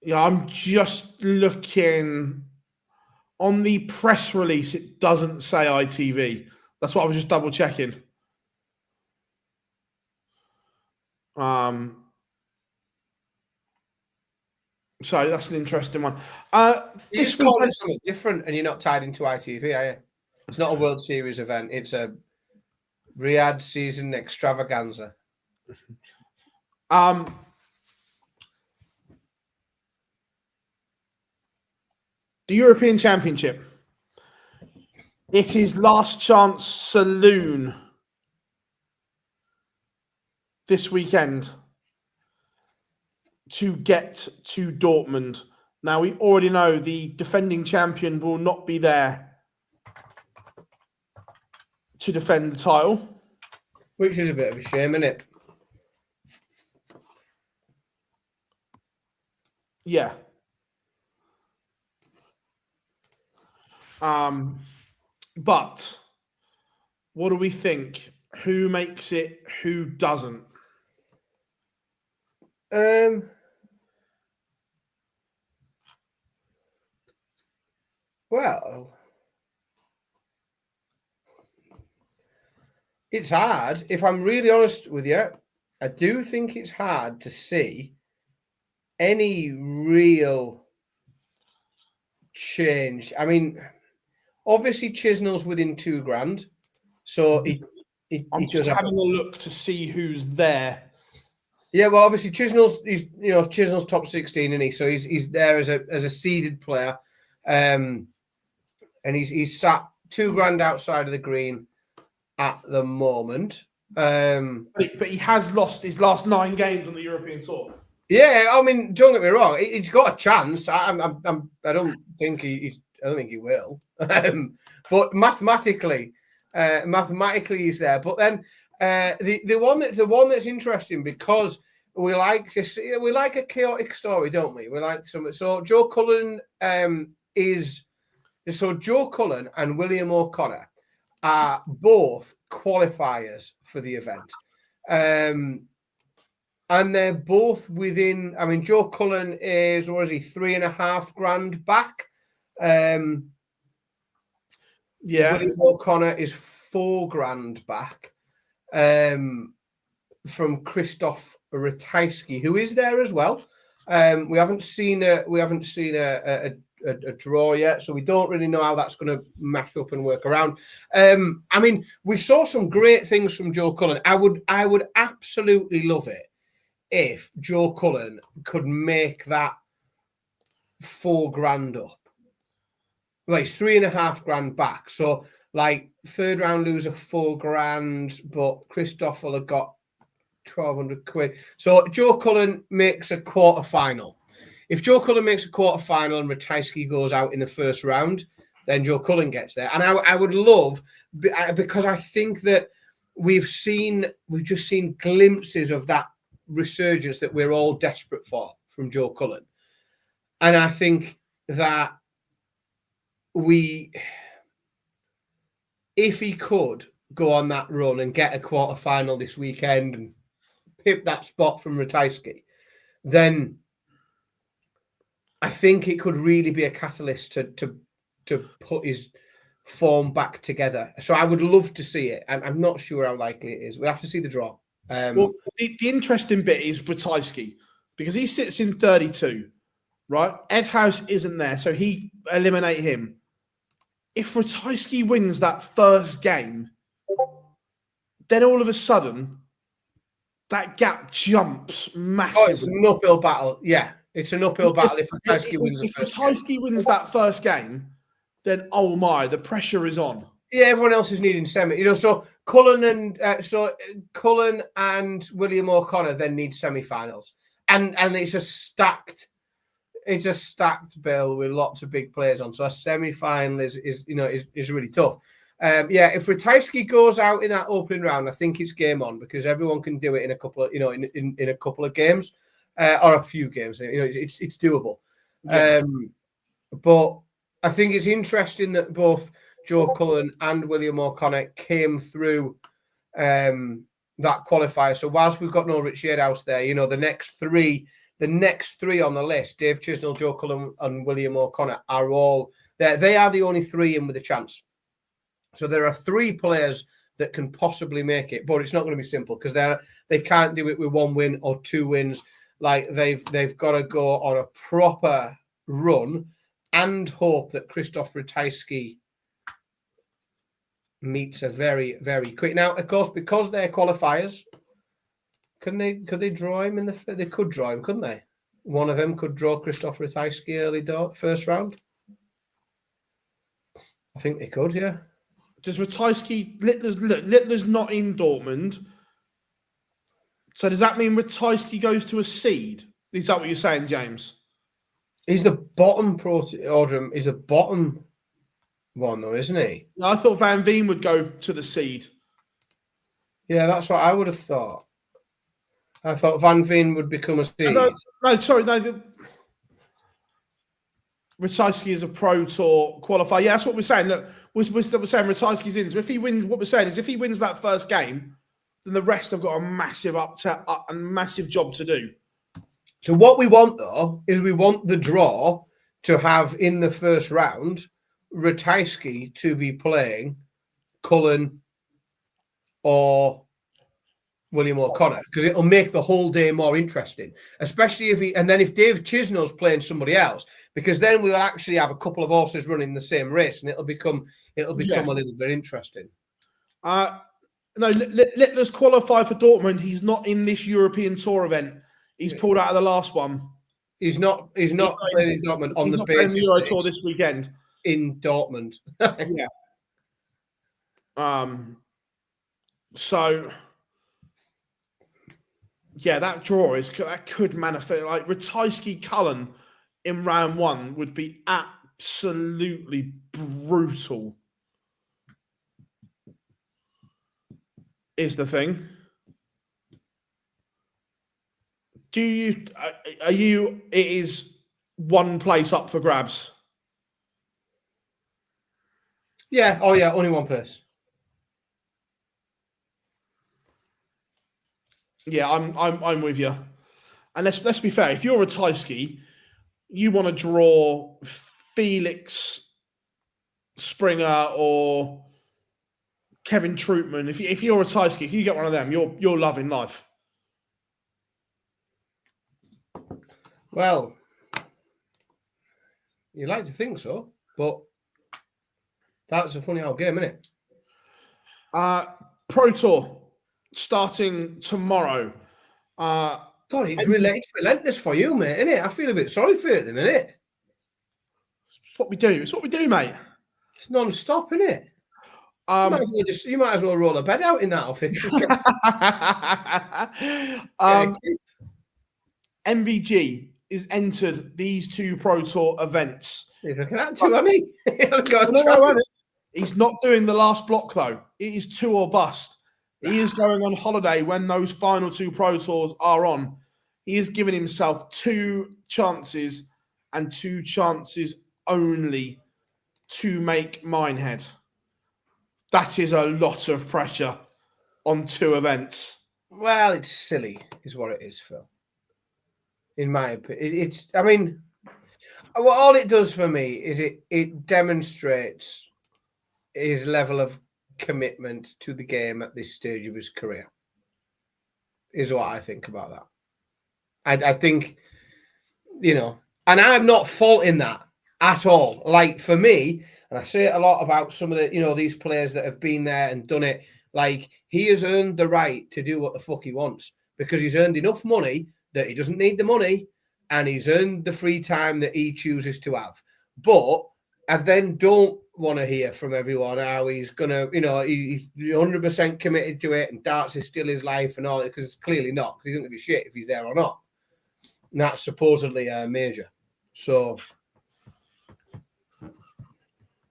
Yeah, I'm just looking on the press release. It doesn't say ITV. That's what I was just double checking. So that's an interesting one. This calling something different, and you're not tied into ITV, are you? It's not a World Series event. It's a Riyadh season extravaganza. The European Championship. It is Last Chance Saloon this weekend to get to Dortmund. Now, we already know the defending champion will not be there to defend the title. Which is a bit of a shame, isn't it? Yeah. But what do we think? Who makes it? Who doesn't? Well, it's hard. If I'm really honest with you, I do think it's hard to see any real change. I mean, obviously Chisnell's within $2,000, so I'm just having a look to see who's there. Yeah, well, obviously Chisnell's top 16, isn't he? So he's there as a seeded player, and he's sat $2,000 outside of the green at the moment. But he has lost his last 9 games on the European Tour. Yeah, I mean, don't get me wrong. He's got a chance. I don't think he will. But mathematically, he's there. But then the one that's interesting, because we like a chaotic story, don't we? We like some. So Joe Cullen Joe Cullen and William O'Connor are both qualifiers for the event. And and they're both within. I mean, Joe Cullen is, or is he, $3,500 back? William O'Connor is $4,000 back from Krzysztof Ratajski, who is there as well. We haven't seen a draw yet, so we don't really know how that's going to mash up and work around. I mean, we saw some great things from Joe Cullen. I would absolutely love it if Joe Cullen could make that $4,000 up. Well, he's $3,500 back. So, like, third round loser $4,000, but Krzysztof will have got £1,200. So Joe Cullen makes a quarter-final. If Joe Cullen makes a quarter-final and Ratajski goes out in the first round, then Joe Cullen gets there. And I would love, because I think that we've just seen glimpses of that resurgence that we're all desperate for from Joe Cullen. And I think that if he could go on that run and get a quarter-final this weekend and pip that spot from Ratajski, then I think it could really be a catalyst to put his form back together. So I would love to see it. I'm not sure how likely it is. We'll have to see the draw. Well, the interesting bit is Ratajski, because he sits in 32, right? Ed House isn't there, so he eliminate him. If Ratajski wins that first game, then all of a sudden that gap jumps massively. Oh, it's an uphill battle. Yeah, it's an uphill battle if Ratajski wins the first game. If Ratajski wins that first game, then oh my, the pressure is on. Yeah, everyone else is needing semi. So Cullen and William O'Connor then need semi-finals, and it's a stacked bill with lots of big players on. So a semi-final is really tough. If Ratajski goes out in that opening round, I think it's game on, because everyone can do it in a couple of in a couple of games or a few games. It's doable. Yeah. But I think it's interesting that both Joe Cullen and William O'Connor came through that qualifier. So whilst we've got no Rich Yearhouse there, the next three on the list, Dave Chisnell, Joe Cullen, and William O'Connor, are all there. They are the only three in with a chance. So there are three players that can possibly make it, but it's not going to be simple, because they can't do it with one win or two wins. Like they've got to go on a proper run and hope that Krzysztof Ratajski meets a very, very quick. Now, of course, because they're qualifiers, could they draw him they could draw him, couldn't they? One of them could draw Krzysztof Ratajski early first round. I think they could, yeah. Does Ratajski, Littler's not in Dortmund, so does that mean Ratajski goes to a seed? Is that what you're saying, James? He's the bottom order. He's a bottom one, though, isn't he? No, I thought Van Veen would go to the seed. Yeah, that's what I would have thought. I thought Van Veen would become a seed. No. Ratajski is a Pro Tour qualifier. Yeah, that's what we're saying. Look, we're saying Ratajski's in. So if he wins, what we're saying is if he wins that first game, then the rest have got a massive massive job to do. So what we want, though, is we want the draw to have in the first round Ratajski to be playing Cullen or William O'Connor, because it'll make the whole day more interesting, especially if Dave Chisnell's playing somebody else, because then we'll actually have a couple of horses running the same race, and it'll become a little bit interesting. No, Littler's qualified for Dortmund. He's not in this European Tour event. He's pulled out of the last one. He's not playing in Dortmund on the basis the Euro Tour this weekend in Dortmund. Yeah. So. Yeah, that draw could manifest. Like Ratajski Cullen in round one would be absolutely brutal. Is the thing. It is one place up for grabs. Yeah. Oh, yeah. Only one place. Yeah, I'm with you. And let's be fair. If you're a Tyskie, you want to draw Felix Springer or Kevin Troutman. If you're a Tyskie, if you get one of them, you're loving life. Well, you'd like to think so, but that's a funny old game, isn't it? Pro Tour starting tomorrow. God, it's relentless for you, mate, isn't it? I feel a bit sorry for you at the minute. It's what we do. It's what we do, mate. It's non-stop, isn't it? You might as well roll a bed out in that office. MVG is entered these two Pro Tour events. He's looking at two, hasn't he? He's not doing the last block, though. It is two or bust. He is going on holiday when those final two Pro Tours are on. He is giving himself 2 chances and 2 chances only to make Minehead. That is a lot of pressure on 2 events. Well, it's silly, is what it is, Phil. In my opinion, all it does for me is it demonstrates his level of commitment to the game at this stage of his career. Is what I think about that. I think, and I'm not faulting that at all. Like, for me, and I say it a lot about some of the, these players that have been there and done it, like, he has earned the right to do what the fuck he wants because he's earned enough money that he doesn't need the money and he's earned the free time that he chooses to have. But I then don't want to hear from everyone how he's going to, he's 100% committed to it and darts is still his life and all that, because it's clearly not, because he's not going to be shit if he's there or not. And that's supposedly a major. So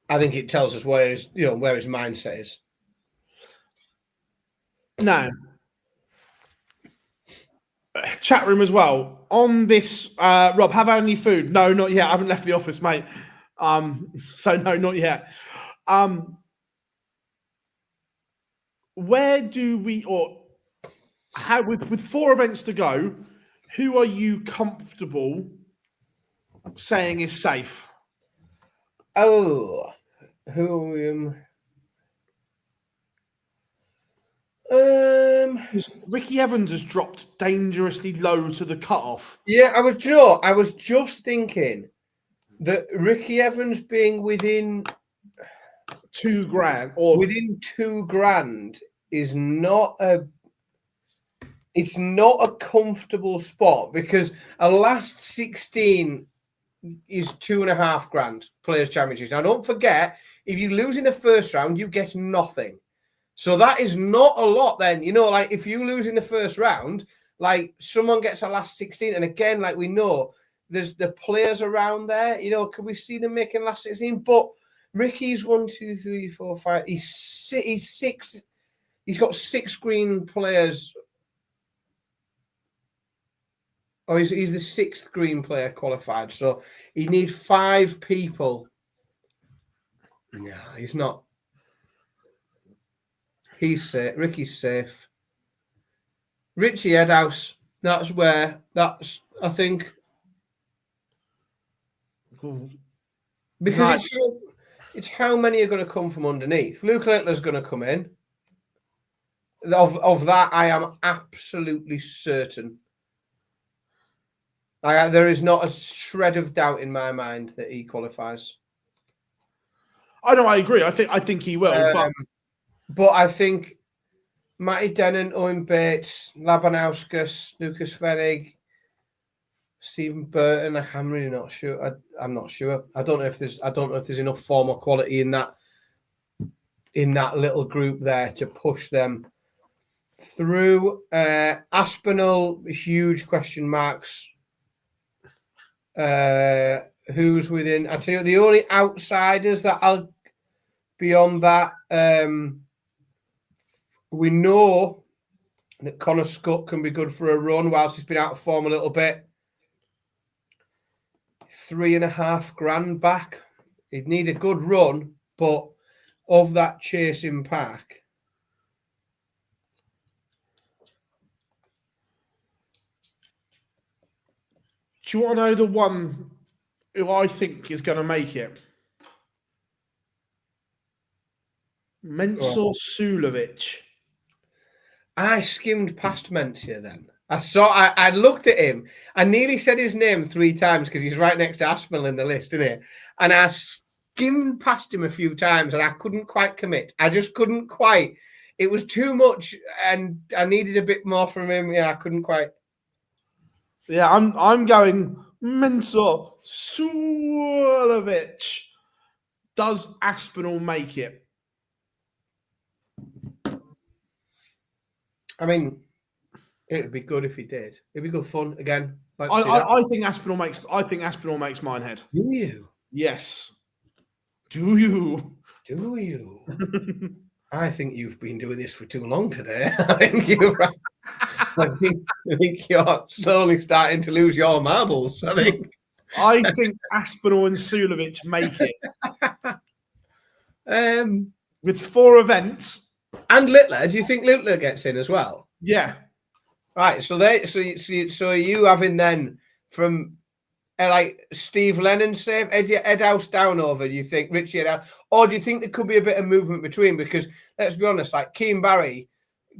I think it tells us where his mindset is. No. Chat room as well. On this, Rob, have I had any food? No, not yet. I haven't left the office, mate. So no, not yet. Where do we, or how, with 4 events to go, who are you comfortable saying is safe? Oh, who? Ricky Evans has dropped dangerously low to the cutoff. Yeah, I was just thinking that Ricky Evans being within $2,000 or within $2,000 is not a comfortable spot, because a last 16 is $2,500 Players' Championships. Now, don't forget, if you lose in the first round, you get nothing. So that is not a lot then. Like, if you lose in the first round, like, someone gets a last 16, and again, like, we know there's the players around there. Can we see them making last 16? But Ricky's 1, 2, 3, 4, 5. He's 6. He's got 6 green players. Oh, he's the 6th green player qualified. So he needs 5 people. No, he's not. He's safe. Ricky's safe. Richie Headhouse. I think. Because it's how many are going to come from underneath. Luke Littler's going to come in. Of that, I am absolutely certain. There is not a shred of doubt in my mind that he qualifies. I know, I agree. I think he will. But I think Matty Denon, Owen Bates, Labanauskas, Lucas Fenig, Stephen Burton. I'm really not sure. I'm not sure. I don't know if there's enough form or quality in that little group there to push them through. Aspinall, huge question marks. Who's within? I tell you, the only outsiders that I'll beyond that, we know that Connor Scott can be good for a run whilst he's been out of form a little bit. $3,500 back. He'd need a good run, but of that chasing pack, Do you want to know the one who I think is going to make it? Mensur Sulovic. I skimmed past Mencia then. I looked at him. I nearly said his name 3 times because he's right next to Aspinall in the list, isn't it? And I skimmed past him a few times and I couldn't quite commit. I just couldn't quite. It was too much and I needed a bit more from him. Yeah, I couldn't quite. Yeah, I'm going Mensur Sulovic. Does Aspinall make it? I mean, it would be good if he did. It'd be good fun again. I think Aspinall makes. I think Aspinall makes Minehead. Do you? Yes. Do you? Do you? I think you've been doing this for too long today. I think you're right. I think you're slowly starting to lose your marbles. I think Aspinall and Sulovic make it. With 4 events. And Litler, do you think Litler gets in as well? Yeah. Right. So are you having then from like Steve Lennon save Ed House down over? Do you think Richie Ed House, or do you think there could be a bit of movement between? Because let's be honest, like Keane Barry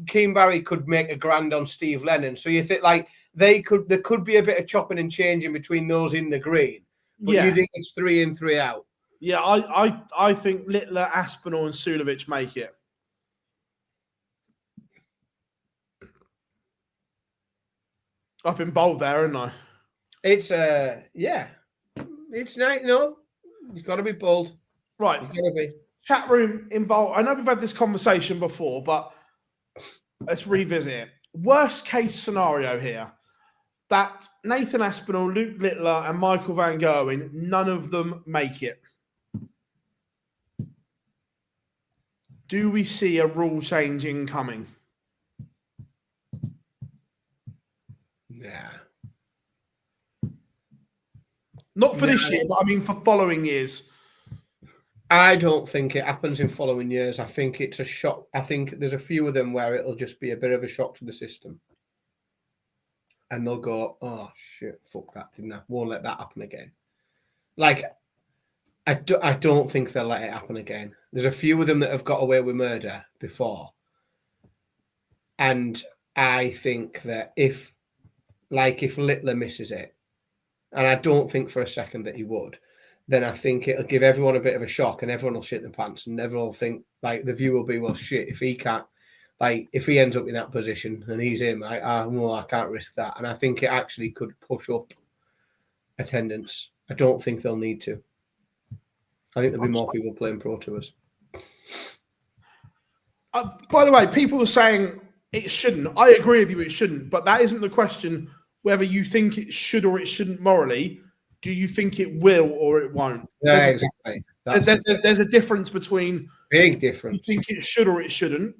could make a grand on Steve Lennon. So you think like there could be a bit of chopping and changing between those in the green. But you think it's 3 in, 3 out? Yeah, I think Litler, Aspinall, and Sulovic make it. I've been bold there, haven't I? It's it's nice. No, you've got to be bold. Right. You've got to be. Chat room involved. I know we've had this conversation before, but let's revisit it. Worst case scenario here: that Nathan Aspinall, Luke Littler, and Michael Van Gerwen, none of them make it. Do we see a rule change incoming? Yeah. Not for this year, but I mean for following years. I don't think it happens in following years. I think it's a shock. I think there's a few of them where it'll just be a bit of a shock to the system. And they'll go, oh, shit, fuck that, didn't I? Won't let that happen again. Like, I don't think they'll let it happen again. There's a few of them that have got away with murder before. And I think that if Littler misses it, and I don't think for a second that he would, then I think it'll give everyone a bit of a shock and everyone will shit their pants and everyone will think, like, the view will be, well, shit, if he can't, like, if he ends up in that position and he's him, I can't risk that. And I think it actually could push up attendance. I don't think they'll need to. I think there'll be more people playing Pro Tours. By the way, people are saying it shouldn't. I agree with you, it shouldn't. But that isn't the question whether you think it should or it shouldn't morally. Do you think it will or it won't? Yeah, exactly. There's a difference between big difference. You think it should or it shouldn't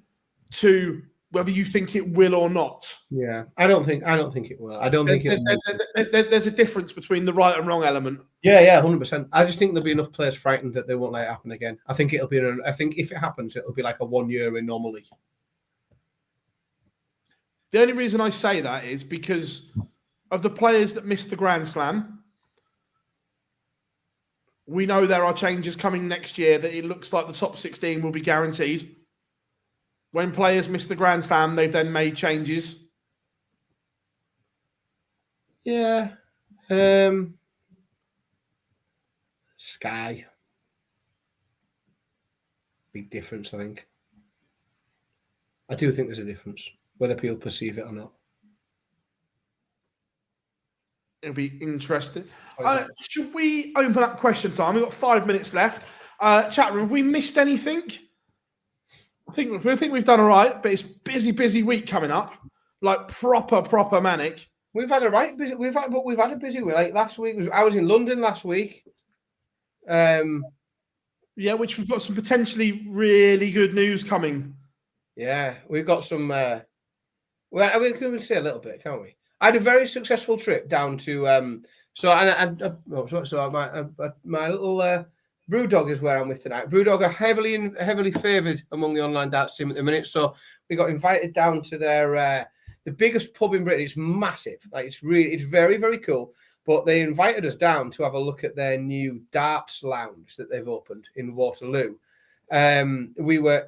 to whether you think it will or not. Yeah, I don't think it will. I don't think there's a difference between the right and wrong element. Yeah, 100%. I just think there'll be enough players frightened that they won't let it happen again. I think if it happens, it'll be like a 1 year in normal league. The only reason I say that is because of the players that missed the Grand Slam. We know there are changes coming next year that it looks like the top 16 will be guaranteed. When players miss the Grand Slam, they've then made changes. Yeah. Sky. Big difference, I think. I do think there's a difference, whether people perceive it or not. It'll be interesting. Should we open up question time? We've got 5 minutes left. Chat room, have we missed anything? I think we've done all right, but it's busy week coming up. Like proper manic. We've had a busy week. Like last week I was in London last week. Yeah, which we've got some potentially really good news coming. Yeah, we've got some. We can say a little bit, can't we? I had a very successful trip down to. My little Brewdog is where I'm with tonight. Brewdog are heavily favoured among the online darts team at the minute, so we got invited down to their the biggest pub in Britain. It's massive, like it's very very cool. But they invited us down to have a look at their new darts lounge that they've opened in Waterloo. We were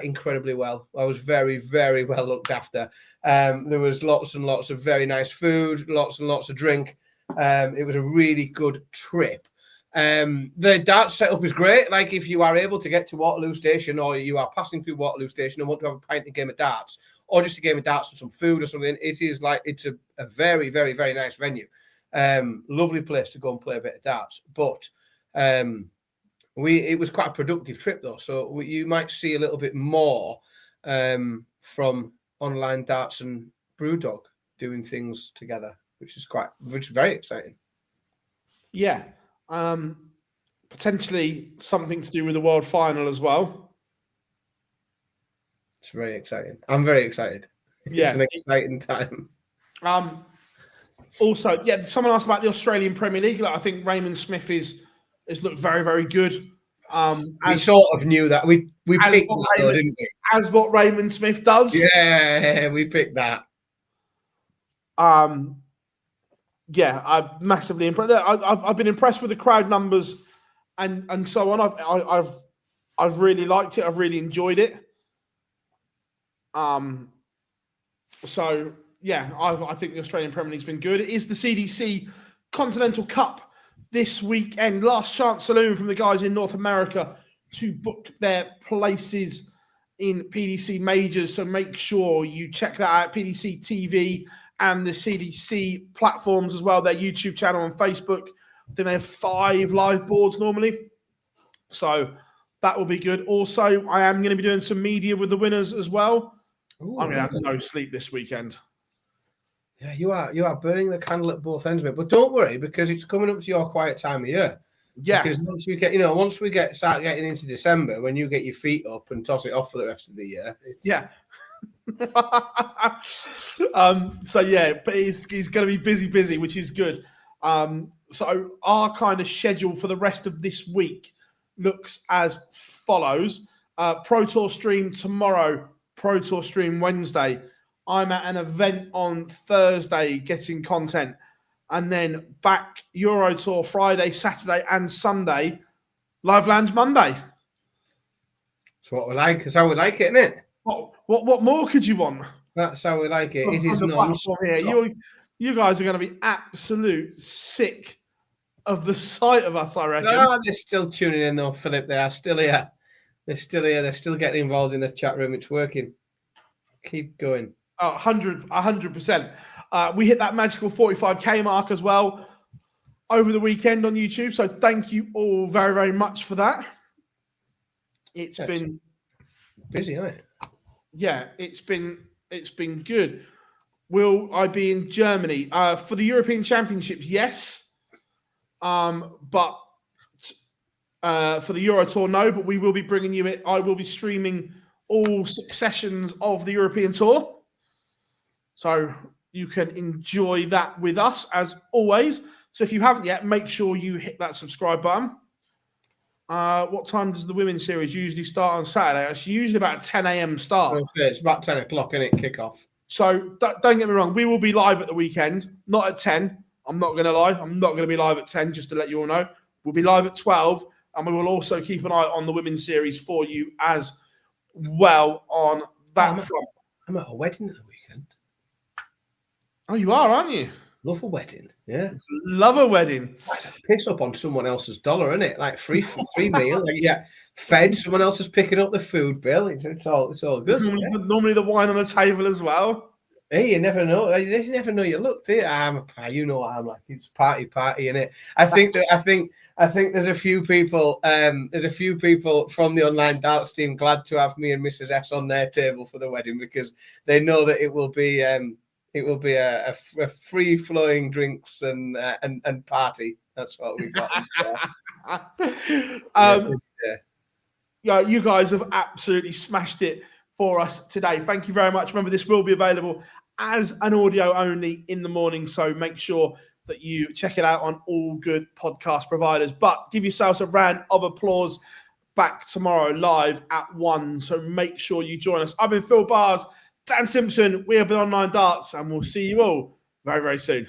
incredibly well. I was very, very well looked after. There was lots and lots of very nice food, lots and lots of drink. It was a really good trip. The darts setup is great. Like if you are able to get to Waterloo Station, or you are passing through Waterloo Station and want to have a pint and game of darts, or just a game of darts and some food or something, it's a very, very, very nice venue. Lovely place to go and play a bit of darts. But it was quite a productive trip though, so you might see a little bit more from Online Darts and Brewdog doing things together, which is very exciting. Yeah. Potentially something to do with the world final as well. It's very exciting. I'm very excited. Yeah. It's an exciting time. Also, yeah, someone asked about the Australian Premier League. Like, I think Raymond Smith has looked very, very good. We sort of knew that. We picked that, though, didn't we? As what Raymond Smith does. Yeah, we picked that. Yeah, I'm massively impressed. I've been impressed with the crowd numbers and so on. I've really liked it. I've really enjoyed it. So yeah, I think the Australian Premier League's been good. It is the CDC Continental Cup this weekend. Last chance saloon from the guys in North America to book their places in PDC majors. So make sure you check that out. PDC TV and the CDC platforms as well. Their YouTube channel and Facebook. Then they have 5 live boards normally. So that will be good. Also, I am going to be doing some media with the winners as well. Ooh, I'm going to have no sleep this weekend. Yeah, you are burning the candle at both ends of it. But don't worry, because it's coming up to your quiet time of year. Yeah. Because once we start getting into December, when you get your feet up and toss it off for the rest of the year. Yeah. So yeah, but he's going to be busy, which is good. So our kind of schedule for the rest of this week looks as follows. Pro Tour stream tomorrow, Pro Tour stream Wednesday. I'm at an event on Thursday getting content, and then back Euro Tour Friday, Saturday and Sunday, Live Lounge Monday. That's what we like. That's how we like it, isn't it? What more could you want? That's how we like it. It is non-stop. You guys are going to be absolute sick of the sight of us, I reckon. No, they're still tuning in though, Philip. They are still here. They're still here. They're still getting involved in the chat room. It's working. Keep going. 100%. We hit that magical 45k mark as well over the weekend on YouTube. So thank you all very, very much for that. It's been busy, isn't it? Yeah, it's been good. Will I be in Germany for the European Championships? Yes, but for the Euro Tour, no. But we will be bringing you it. I will be streaming all successions of the European Tour, so you can enjoy that with us as always. So if you haven't yet, make sure you hit that subscribe button. What time does the women's series usually start on Saturday? It's usually about 10 a.m. start. It's about 10 o'clock, isn't it? Kickoff. So don't get me wrong. We will be live at the weekend, not at 10. I'm not going to lie. I'm not going to be live at 10, just to let you all know. We'll be live at 12, and we will also keep an eye on the women's series for you as well on that front. I'm at a wedding at the weekend. Oh, you are, aren't you? Love a wedding. Yeah. Love a wedding. That's a piss up on someone else's dollar, isn't it? Like free meal. Like, yeah. Fed, someone else is picking up the food bill. It's all good. Normally the wine on the table as well. Hey, you never know. You never know your luck, do you? You know what I'm like. It's party, innit? I think there's a few people. There's a few people from the Online Darts team glad to have me and Mrs. S on their table for the wedding, because they know that it will be a free flowing drinks and party. That's what we've got. Yeah, you guys have absolutely smashed it for us today. Thank you very much. Remember, this will be available as an audio only in the morning, so make sure that you check it out on all good podcast providers. But give yourselves a round of applause. Back tomorrow live at 1, so make sure you join us. I've been Phil Bars, Dan Simpson. We have been Online Darts, and we'll see you all very, very soon.